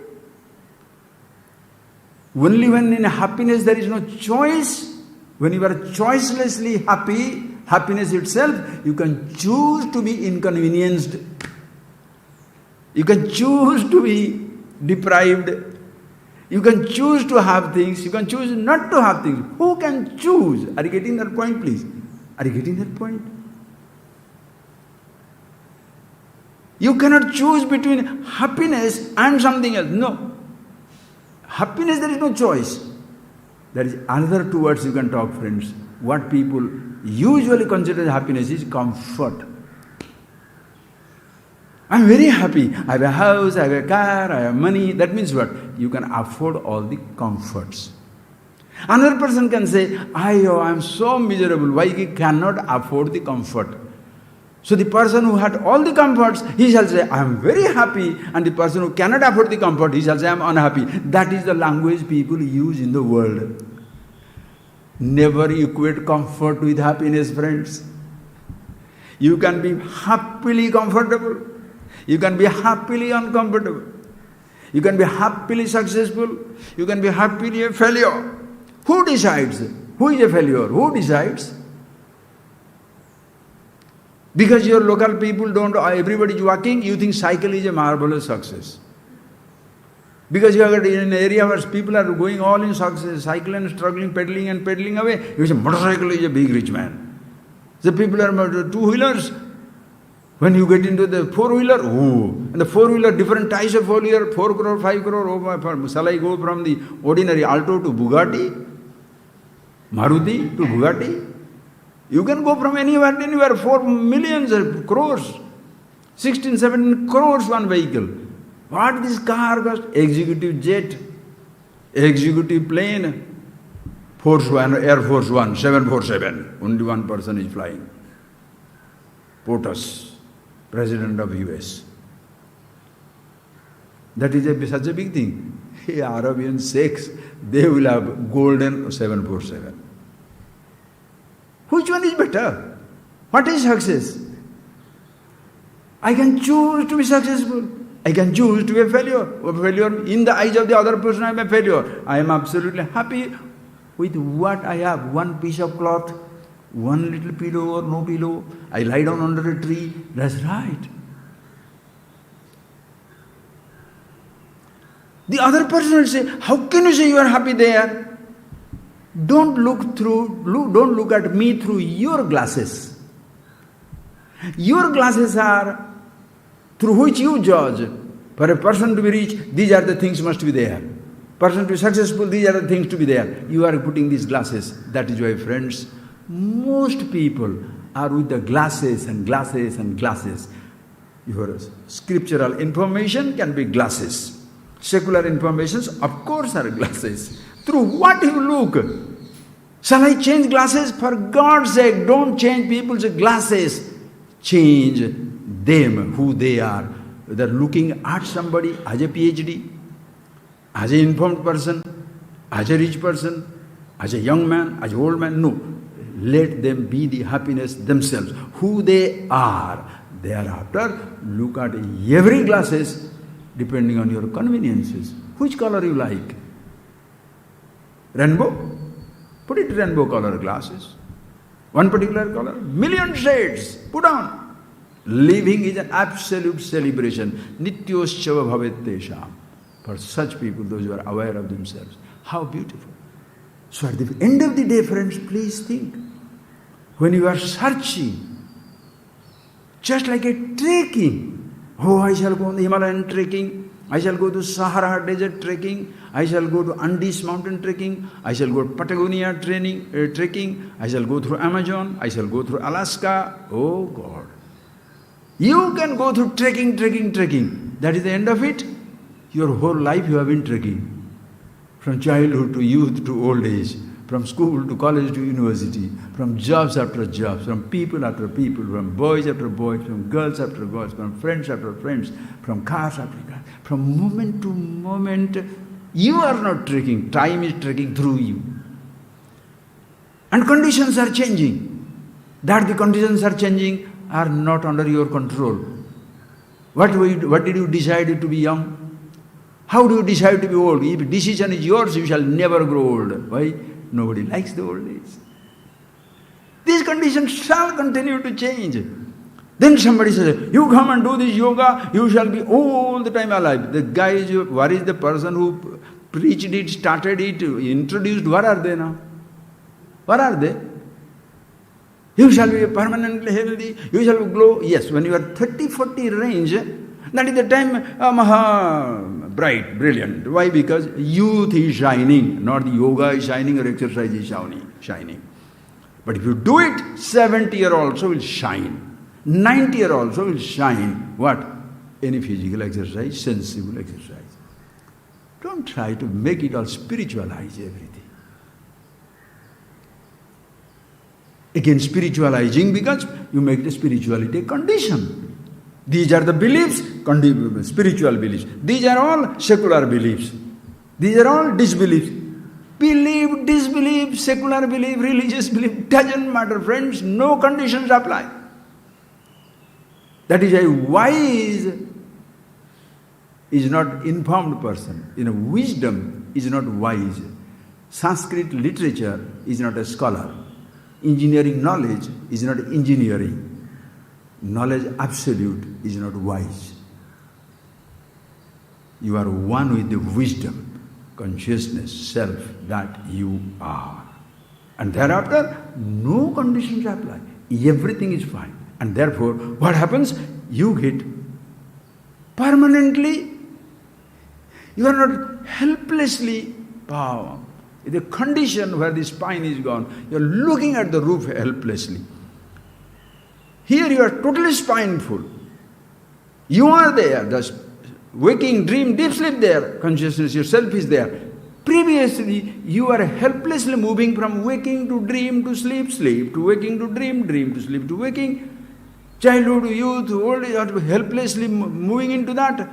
Only when in happiness there is no choice, when you are choicelessly happy, happiness itself, you can choose to be inconvenienced. You can choose to be deprived. You can choose to have things, you can choose not to have things. Who can choose? Are you getting that point, please? Are you getting that point? You cannot choose between happiness and something else. No. Happiness, there is no choice. There is another two words you can talk, friends. What people usually consider happiness is comfort. I am very happy. I have a house, I have a car, I have money. That means what? You can afford all the comforts. Another person can say, I am so miserable. Why he cannot afford the comfort? So the person who had all the comforts, he shall say, I am very happy. And the person who cannot afford the comfort, he shall say, I am unhappy. That is the language people use in the world. Never equate comfort with happiness, friends. You can be happily comfortable. You can be happily uncomfortable. You can be happily successful. You can be happily a failure. Who decides? Who is a failure? Who decides? Because your local people don't, everybody is walking, you think cycle is a marvelous success. Because you are in an area where people are going all in success, cycle and struggling, pedaling away, you say motorcycle is a big rich man. The people are two-wheelers. When you get into the four-wheeler, and the four-wheeler, different types of four-wheeler, 4 crore, 5 crore, shall I go from the ordinary Alto to Bugatti, Maruti to Bugatti? You can go from anywhere, 4 millions, crores, 16, 17 crores one vehicle. What this car cost? Executive jet, executive plane, Force One, Air Force One, 747. Only one person is flying. POTUS, President of US. That is such a big thing. Hey, Arabian sheikhs, they will have golden 747. Which one is better? What is success? I can choose to be successful. I can choose to be a failure. A failure in the eyes of the other person, I am a failure. I am absolutely happy with what I have. One piece of cloth, one little pillow or no pillow. I lie down under a tree. That's right. The other person will say, how can you say you are happy there? Don't look at me through your glasses. Your glasses are through which you judge. For a person to be rich, these are the things must be there. Person to be successful, these are the things to be there. You are putting these glasses. That is why, friends, most people are with the glasses and glasses and glasses. Your scriptural information can be glasses. Secular informations, of course, are glasses. Through what you look? Shall I change glasses? For God's sake, don't change people's glasses. Change them, who they are. Whether looking at somebody as a PhD, as an informed person, as a rich person, as a young man, as an old man. No. Let them be the happiness themselves, who they are. Thereafter, look at every glasses depending on your conveniences. Which color you like? Rainbow? Put it rainbow color glasses. One particular color, million shades, put on. Living is an absolute celebration. Nityoscava bhavet tesham. For such people, those who are aware of themselves. How beautiful. So at the end of the day, friends, please think. When you are searching, just like a trekking, oh, I shall go on the Himalayan trekking, I shall go to Sahara desert trekking, I shall go to Andes mountain trekking, I shall go to Patagonia trekking, I shall go through Amazon, I shall go through Alaska. Oh God. You can go through trekking. That is the end of it. Your whole life you have been trekking. From childhood to youth to old age, from school to college to university, from jobs after jobs, from people after people, from boys after boys, from girls after girls, from friends after friends, from cars after cars. From moment to moment, you are not trekking. Time is trekking through you. And conditions are changing. That the conditions are changing are not under your control. What did you decide to be young? How do you decide to be old? If decision is yours, you shall never grow old. Why? Nobody likes the old age. These conditions shall continue to change. Then somebody says, you come and do this yoga, you shall be all the time alive. The guy is, what is the person who preached it, started it, introduced, where are they now? Where are they? You shall be permanently healthy, you shall glow. Yes, when you are 30, 40 range, that is the time, bright, brilliant. Why? Because youth is shining, not the yoga is shining or exercise is shining. But if you do it, 70-year also will shine. 90-year also will shine. What? Any physical exercise, sensible exercise. Don't try to make it all spiritualize everything. Again, spiritualizing because you make the spirituality a condition. These are the beliefs, spiritual beliefs. These are all secular beliefs. These are all disbeliefs. Belief, disbelief, secular belief, religious belief, doesn't matter, friends. No conditions apply. That is a wise is not informed person. Wisdom is not wise. Sanskrit literature is not a scholar. Engineering knowledge is not engineering. Knowledge absolute is not wise. You are one with the wisdom, consciousness, self that you are. And thereafter, no conditions apply. Everything is fine. And therefore, what happens? You get permanently, you are not helplessly bound. The condition where the spine is gone, you are looking at the roof helplessly. Here you are totally spineful. You are there, the waking, dream, deep sleep there, consciousness yourself is there. Previously, you are helplessly moving from waking to dream to sleep, sleep to waking to dream, dream to sleep to waking, childhood to youth, old age, helplessly moving into that.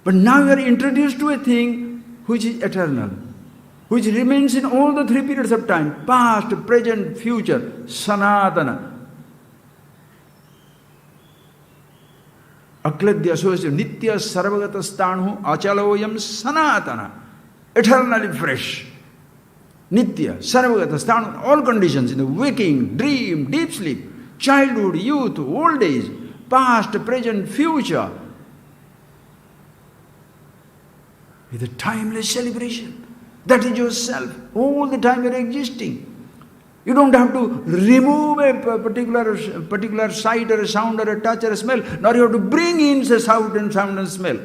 But now you are introduced to a thing which is eternal, which remains in all the three periods of time, past, present, future, sanatana. Akladya association, Nitya Sarvagata Stanu Achaloyam Sanatana, eternally fresh. Nitya Sarvagata Stanu, all conditions in the waking, dream, deep sleep, childhood, youth, old age, past, present, future. With a timeless celebration. That is yourself. All the time you are existing. You don't have to remove a particular sight or a sound or a touch or a smell, nor you have to bring in a sound and smell.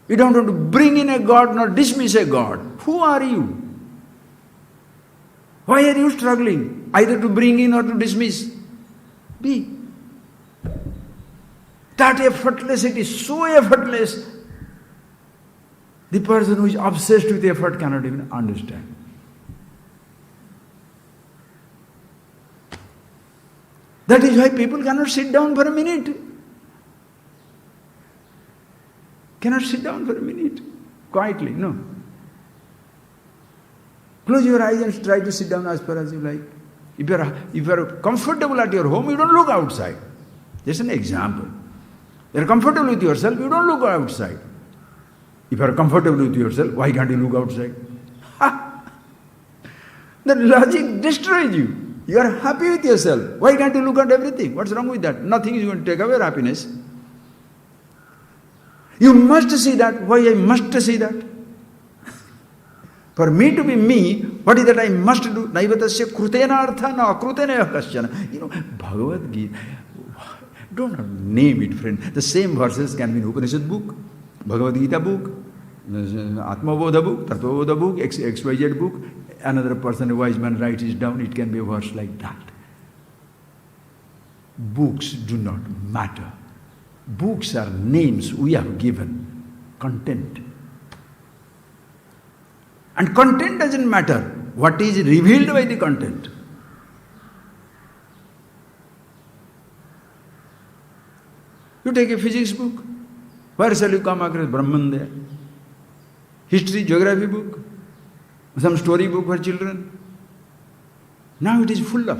You don't have to bring in a God nor dismiss a God. Who are you? Why are you struggling? Either to bring in or to dismiss. Be. That effortless, it is so effortless. The person who is obsessed with effort cannot even understand. That is why people cannot sit down for a minute. Cannot sit down for a minute. Quietly, no. Close your eyes and try to sit down as far as you like. If you are comfortable at your home, you don't look outside. Just an example. You are comfortable with yourself, you don't look outside. If you are comfortable with yourself, why can't you look outside? The logic destroys you. You are happy with yourself. Why can't you look at everything? What's wrong with that? Nothing is going to take away your happiness. You must see that. Why I must see that? For me to be me, what is that I must do? Naivatasya krutena artha na akrutena kasyana. You know, Bhagavad Gita, don't name it, friend. The same verses can be in Upanishad book, Bhagavad Gita book, Atma Bodha book, Tattva Bodha book, XYZ book. Another person, a wise man, writes it down, it can be a verse like that. Books do not matter. Books are names we have given. Content. And content doesn't matter. What is revealed by the content. You take a physics book. Where shall you come across Brahman there? History, geography book. Some story book for children. Now it is full of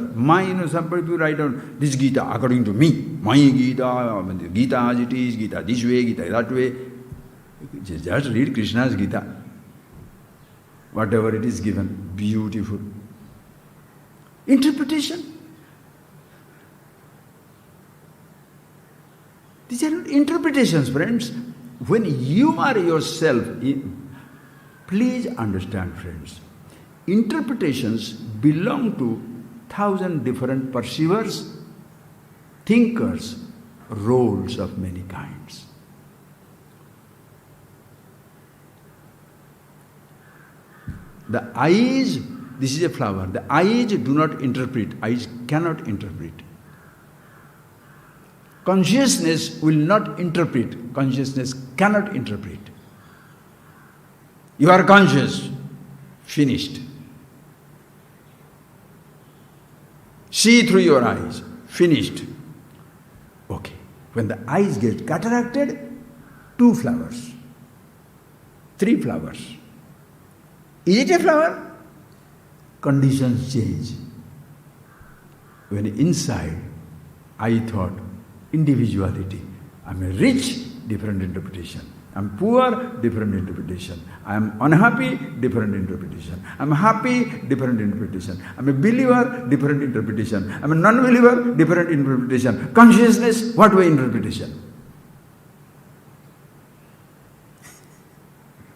some people write down this Gita according to me. My Gita, Gita as it is, Gita this way, Gita that way. Just read Krishna's Gita. Whatever it is given, beautiful. Interpretation. These are not interpretations, friends. When you are yourself, please understand, friends, interpretations belong to 1,000 different perceivers, thinkers, roles of many kinds. The eyes, this is a flower, the eyes do not interpret, eyes cannot interpret. Consciousness will not interpret, consciousness cannot interpret. You are conscious, finished. See through your eyes, finished. Okay. When the eyes get cataracted, 2 flowers, 3 flowers. Is it a flower? Conditions change. When inside, I thought, individuality. I'm a rich, different interpretation. I'm poor, different interpretation. I'm unhappy, different interpretation. I'm happy, different interpretation. I'm a believer, different interpretation. I'm a non-believer, different interpretation. Consciousness, what way interpretation?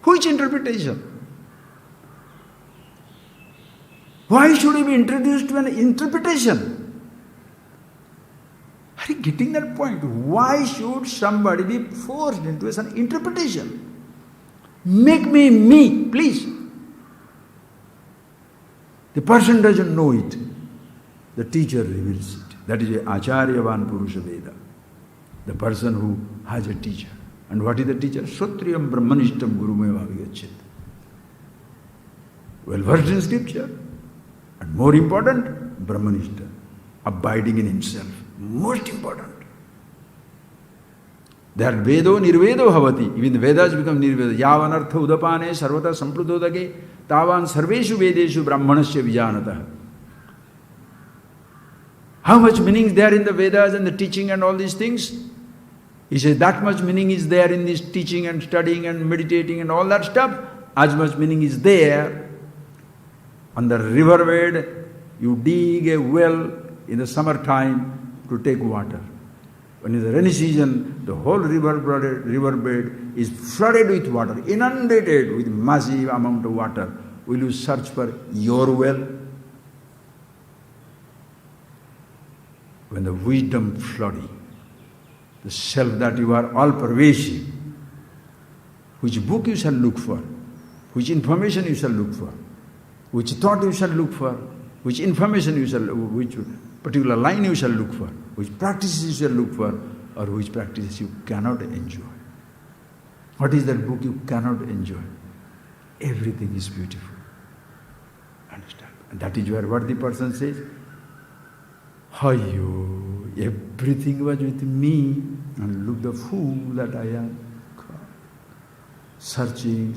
Which interpretation? Why should we be introduced to an interpretation? Are you getting that point? Why should somebody be forced into an interpretation? Make me me, please. The person doesn't know it. The teacher reveals it. That is a Acharyavan Purusha Veda. The person who has a teacher. And what is the teacher? Shotriyam Brahmanishtam Gurumeva Vigachyat. Well versed in scripture. And more important, Brahmanishta. Abiding in himself. Most important. There Vedo Nirvedo Bhavati. Even the Vedas become Nirveda. Yavanartha Udapane Sarvata Sampludodake Tavan Sarveshu Vedeshu Brahmanasya Vijanatah. How much meaning is there in the Vedas and the teaching and all these things? He says that much meaning is there in this teaching and studying and meditating and all that stuff. As much meaning is there. On the riverbed, you dig a well in the summertime to take water. When in the rainy season, the whole riverbed is flooded with water, inundated with massive amount of water. Will you search for your well? When the wisdom flooding, the self that you are all pervasive, which book you shall look for, which information you shall look for, which thought you shall look for, which information you shall, which particular line you shall look for, which practices you shall look for, or which practices you cannot enjoy. What is that book you cannot enjoy? Everything is beautiful. Understand? And that is where what the person says, Hayo, everything was with me, and look the fool that I am. Searching.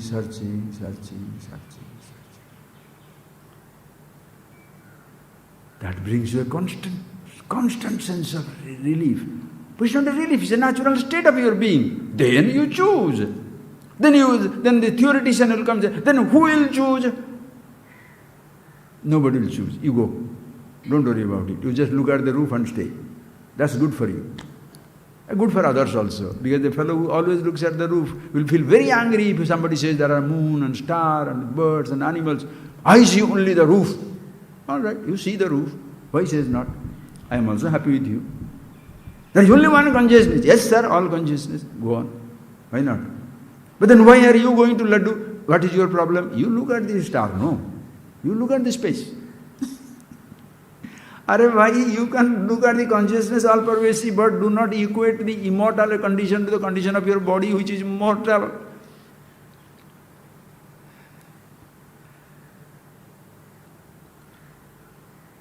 That brings you a constant sense of relief. But it's not a relief, it's a natural state of your being. Then you choose. Then the theoretician will come, then who will choose? Nobody will choose. You go. Don't worry about it. You just look at the roof and stay. That's good for you. Good for others also. Because the fellow who always looks at the roof will feel very angry if somebody says there are moon and star and birds and animals. I see only the roof. All right, you see the roof. Why says not? I am also happy with you. There is only one consciousness. Yes, sir, all consciousness. Go on. Why not? But then why are you going to Laddu? What is your problem? You look at the star. No. You look at the space. Why you can look at the consciousness all pervasive, but do not equate the immortal condition to the condition of your body which is mortal.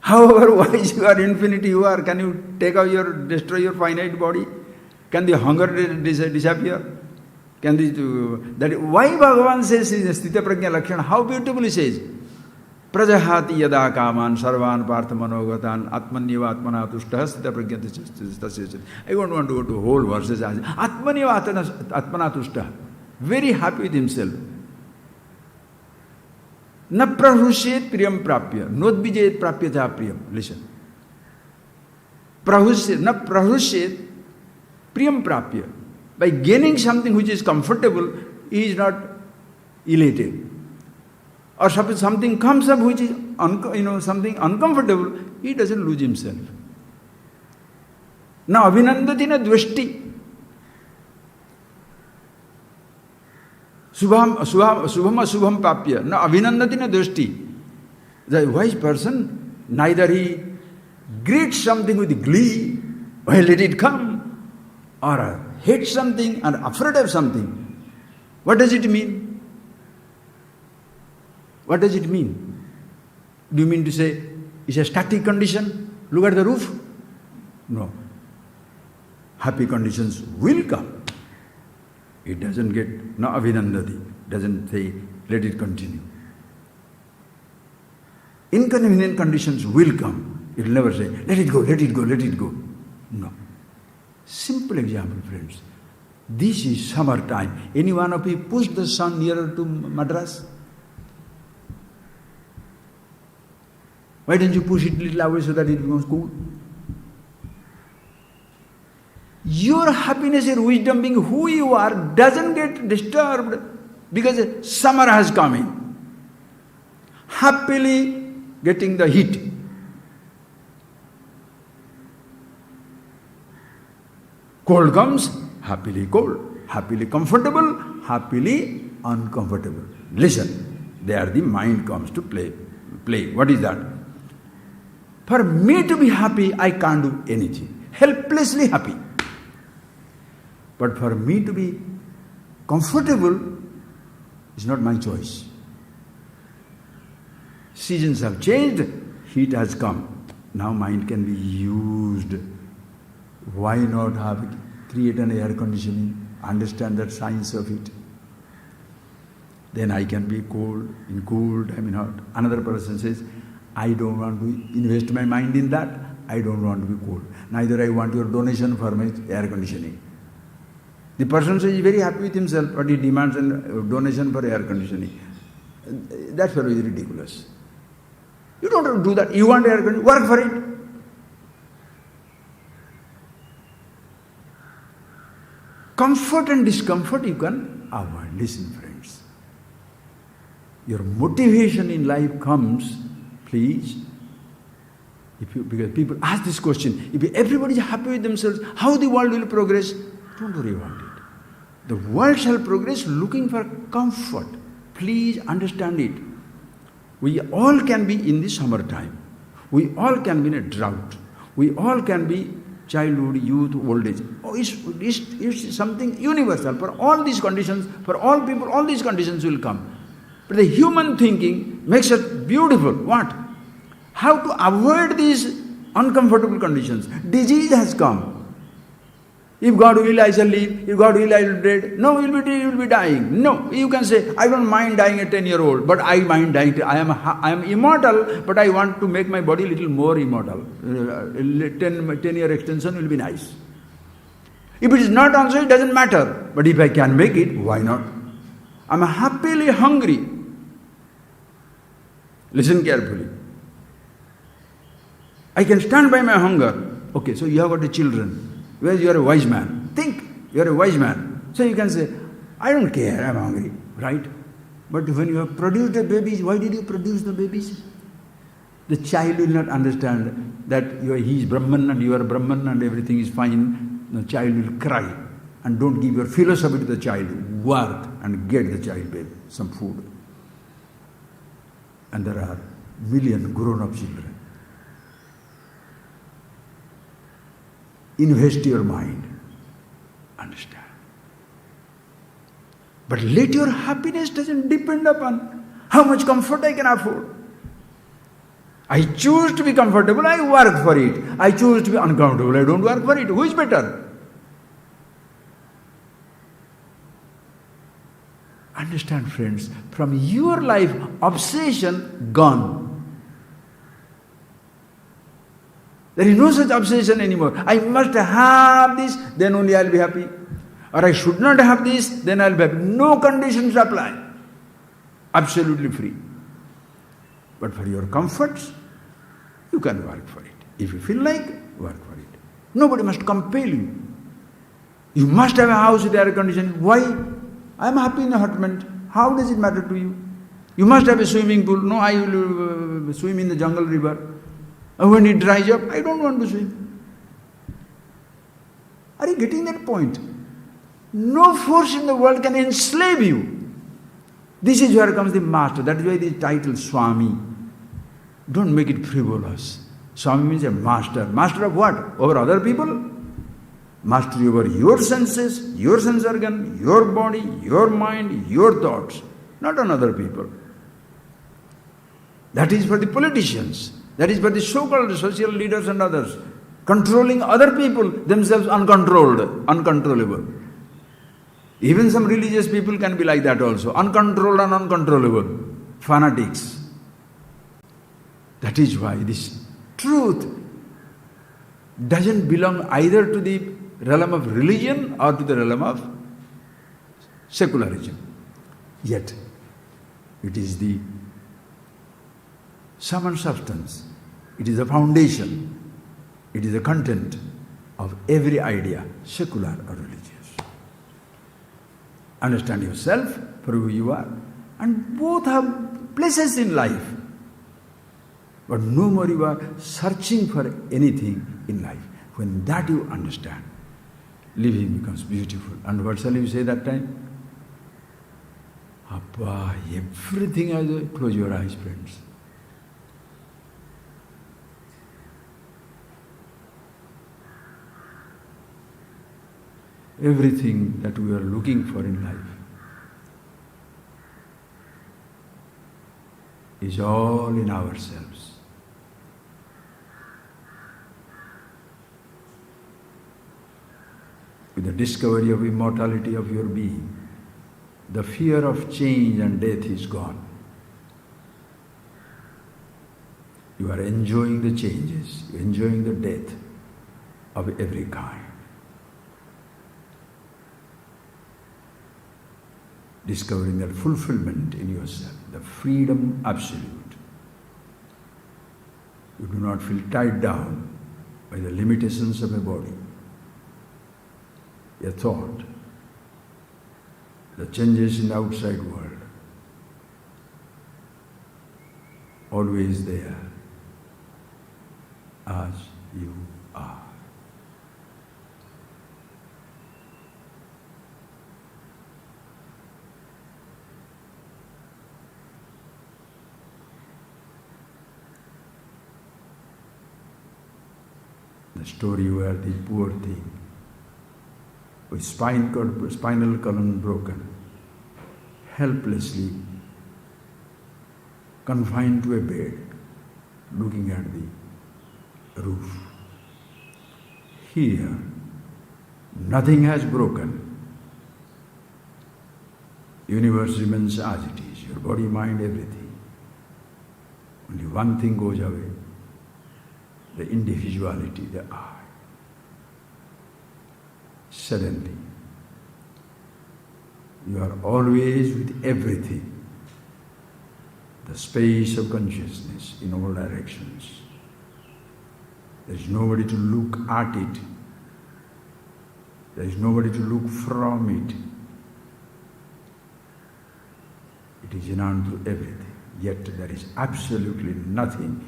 However wise you are, infinity you are, can you destroy your finite body? Can the hunger disappear? Why Bhagavan says in Sthita Prajna Lakshana, how beautifully he says, Prajahati yada kaman sarvan partha manogatan atmanyeva atmana tushtaha sthita prajna. I don't want to go to whole verses. Atmanyeva atmana tushtaha. Very happy with himself. Na prahushet priyam prapya. Nodbijet prapyata priyam. Listen. Na prahushet priyam prapya. By gaining something which is comfortable, he is not elated. Or suppose something comes up which is something uncomfortable, he doesn't lose himself. Na abhinandati na dvashti. Subham asubham papya. Na abhinandati na dvashti. The wise person, neither he greets something with glee, well let it come, or hates something and afraid of something. What does it mean? What does it mean? Do you mean to say it's a static condition? Look at the roof? No. Happy conditions will come. It doesn't get na avinandati. Doesn't say let it continue. Inconvenient conditions will come. It will never say let it go, let it go, let it go. No. Simple example, friends. This is summertime. Any one of you push the sun nearer to Madras? Why don't you push it a little away so that it becomes cool? Your happiness, your wisdom, being who you are, doesn't get disturbed because summer has come in. Happily getting the heat. Cold comes, happily cold. Happily comfortable, happily uncomfortable. Listen, there the mind comes to play. What is that? For me to be happy, I can't do anything. Helplessly happy. But for me to be comfortable is not my choice. Seasons have changed, heat has come. Now mind can be used. Why not create an air conditioning? Understand that science of it. Then I can be cold, in cold, I mean hot. Another person says, I don't want to invest my mind in that. I don't want to be cold. Neither I want your donation for my air conditioning. The person says he's very happy with himself, but he demands a donation for air conditioning. That fellow is ridiculous. You don't have to do that. You want air conditioning, work for it. Comfort and discomfort you can avoid. Listen, friends. Your motivation in life comes, please, because people ask this question, if everybody is happy with themselves, how the world will progress? Don't worry about it. The world shall progress looking for comfort. Please understand it. We all can be in the summertime. We all can be in a drought. We all can be childhood, youth, old age. Oh, it's something universal. For all these conditions, for all people, all these conditions will come. But the human thinking makes it beautiful. What? How to avoid these uncomfortable conditions. Disease has come. If God will, I shall live. If God will, I will be dead. No, you will be dying. No, you can say, I don't mind dying at 10-year-old, but I mind dying. I am immortal, but I want to make my body a little more immortal. 10-year extension will be nice. If it is not also, it doesn't matter. But if I can make it, why not? I am happily hungry. Listen carefully. I can stand by my hunger. Okay, so you have got the children. Whereas you are a wise man. Think, you are a wise man. So you can say, I don't care, I am hungry, right? But when you have produced the babies, why did you produce the babies? The child will not understand that he is Brahman and you are Brahman and everything is fine. The child will cry. And don't give your philosophy to the child. Work and get the child baby some food. And there are million grown-up children. Invest your mind. Understand. But let your happiness doesn't depend upon how much comfort I can afford. I choose to be comfortable, I work for it. I choose to be uncomfortable, I don't work for it. Who is better? Understand, friends, from your life, obsession gone. There is no such obsession anymore. I must have this, then only I will be happy. Or I should not have this, then I will be happy. No conditions apply. Absolutely free. But for your comforts, you can work for it. If you feel like, work for it. Nobody must compel you. You must have a house with air conditioning. Why? I am happy in a hutment. How does it matter to you? You must have a swimming pool. No, I will swim in the jungle river. And when it dries up, I don't want to swim. Are you getting that point? No force in the world can enslave you. This is where comes the master. That is why the title Swami. Don't make it frivolous. Swami means a master. Master of what? Over other people? Mastery over your senses, your sense organ, your body, your mind, your thoughts. Not on other people. That is for the politicians. That is for the so-called social leaders and others. Controlling other people, themselves uncontrolled, uncontrollable. Even some religious people can be like that also. Uncontrolled and uncontrollable. Fanatics. That is why this truth doesn't belong either to the realm of religion or to the realm of secularism. Yet, it is the sum and substance. It is the foundation. It is the content of every idea, secular or religious. Understand yourself for who you are. And both have places in life. But no more you are searching for anything in life. When that you understand, living becomes beautiful. And what shall you say that time? Appa, everything has. Close your eyes, friends. Everything that we are looking for in life is all in ourselves. With the discovery of immortality of your being, the fear of change and death is gone. You are enjoying the changes, enjoying the death of every kind. discovering that fulfillment in yourself, the freedom absolute. You do not feel tied down by the limitations of a body, a thought, the changes in the outside world. Always there, as you are. The story where the poor thing with spinal column broken, helplessly confined to a bed, looking at the roof. Here, nothing has broken. Universe remains as it is, your body, mind, everything. Only one thing goes away, the individuality, the I. Suddenly, you are always with everything. The space of consciousness in all directions. There is nobody to look at it. There is nobody to look from it. It is in and through everything. Yet there is absolutely nothing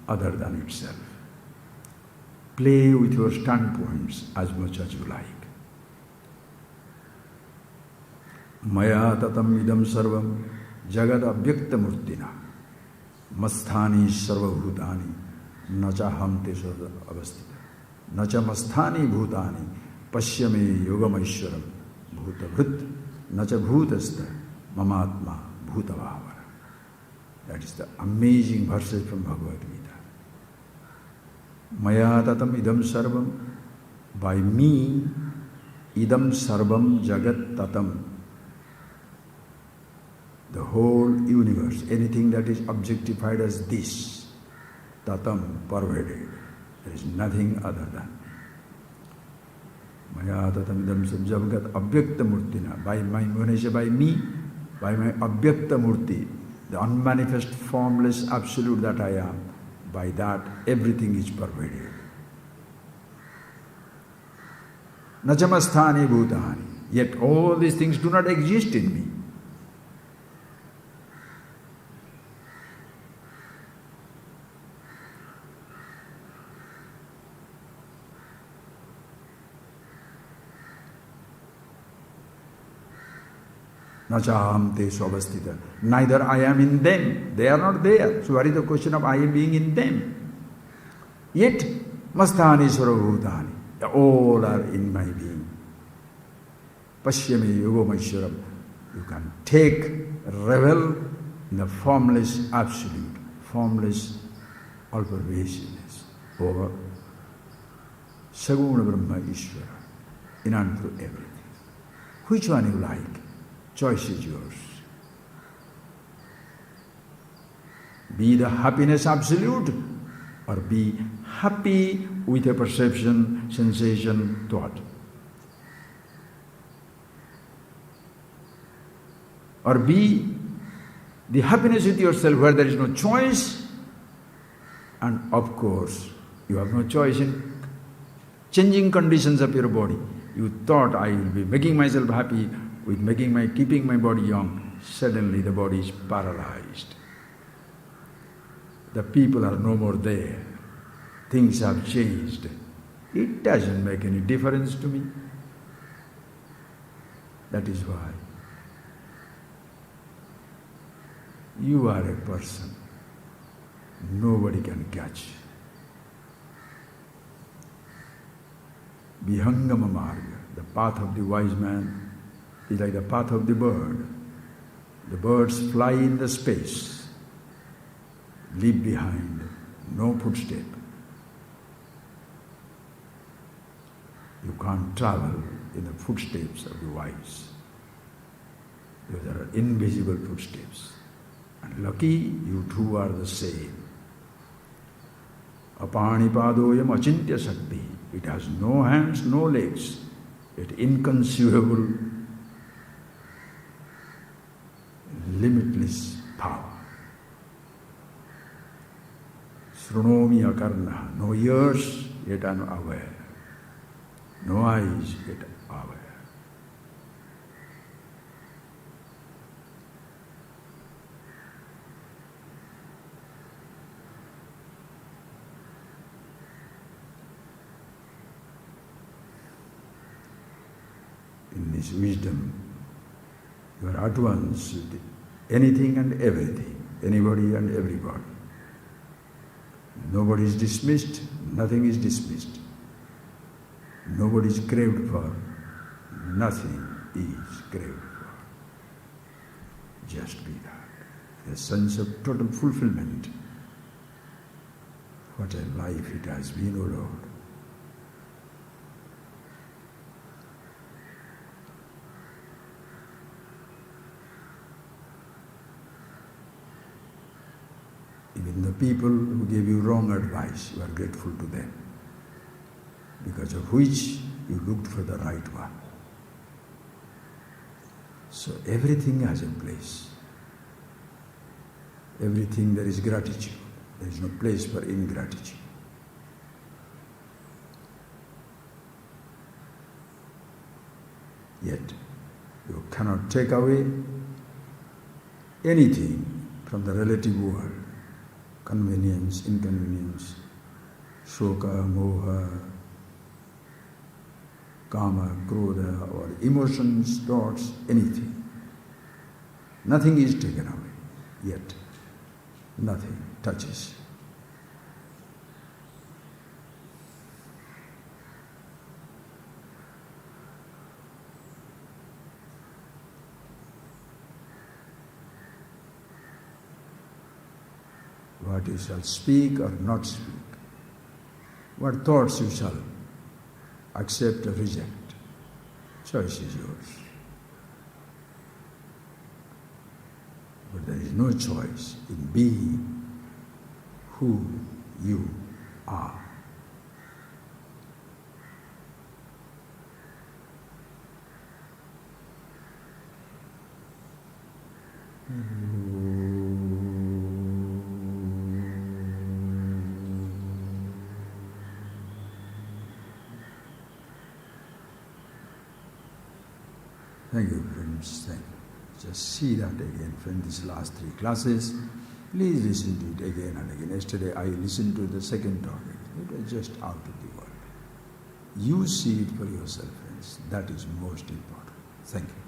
other than itself. Play with your standpoints as much as you like. Maya tatam idam sarvam jagad avyakta murtina masthani sarvabhutani nacha hamte avasthita nacha masthani bhutani pashyame yogamaishwaram bhutavrit nacha bhutastha mamatma bhutavavara. That is the amazing verses from Bhagavad Gita. Maya tatam idam sarvam, by me idam sarvam jagat tatam. The whole universe, anything that is objectified as this, tatam, pervaded. There is nothing other than Maya tatam idam sabjagat avyakta murtina. By my, when I say by me, by my avyakta murti, the unmanifest, formless absolute that I am, by that everything is pervaded. Nachamasthani bhutani. Yet all these things do not exist in me. Nachaham te svavastita. Neither I am in them. They are not there. So what is the question of I am being in them? Yet, masthani sarvabhutani. All are in my being. Pashyame yogomaishwaram. You can take, revel in the formless absolute, formless all-pervasiveness over Saguna Brahma Ishvara, in and through everything. Which one you like? Choice is yours. Be the happiness absolute, or be happy with a perception, sensation, thought. Or be the happiness with yourself where there is no choice, and of course you have no choice in changing conditions of your body. You thought I will be making myself happy with keeping my body young. Suddenly the body is paralyzed. The people are no more there. Things have changed. It doesn't make any difference to me. That is why you are a person nobody can catch. Vihangama marga, the path of the wise man, is like the path of the bird. The birds fly in the space, leave behind no footstep. You can't travel in the footsteps of the wise. Those are invisible footsteps. And lucky you two are the same. Apanipadoyam achintya shakti. It has no hands, no legs, yet inconceivable limitless power. Shrunomi akarna, no ears yet unaware, no eyes yet aware. In this wisdom, you are at once with anything and everything, anybody and everybody. Nobody is dismissed, nothing is dismissed. Nobody is craved for, nothing is craved for. Just be that. A sense of total fulfillment. What a life it has been, O Lord. Even the people who gave you wrong advice, you are grateful to them, because of which you looked for the right one. So everything has a place. Everything there is gratitude. There is no place for ingratitude. Yet you cannot take away anything from the relative world. Convenience, inconvenience, shoka, moha, kama, krodha, or emotions, thoughts, anything. Nothing is taken away, yet nothing touches. What you shall speak or not speak, what thoughts you shall accept or reject, choice is yours. But there is no choice in being who you are. Thank you, friends. Thank you. Just see that again, friend, these last 3 classes. Please listen to it again and again. Yesterday I listened to the second topic. It was just out of the world. You see it for yourself, friends. That is most important. Thank you.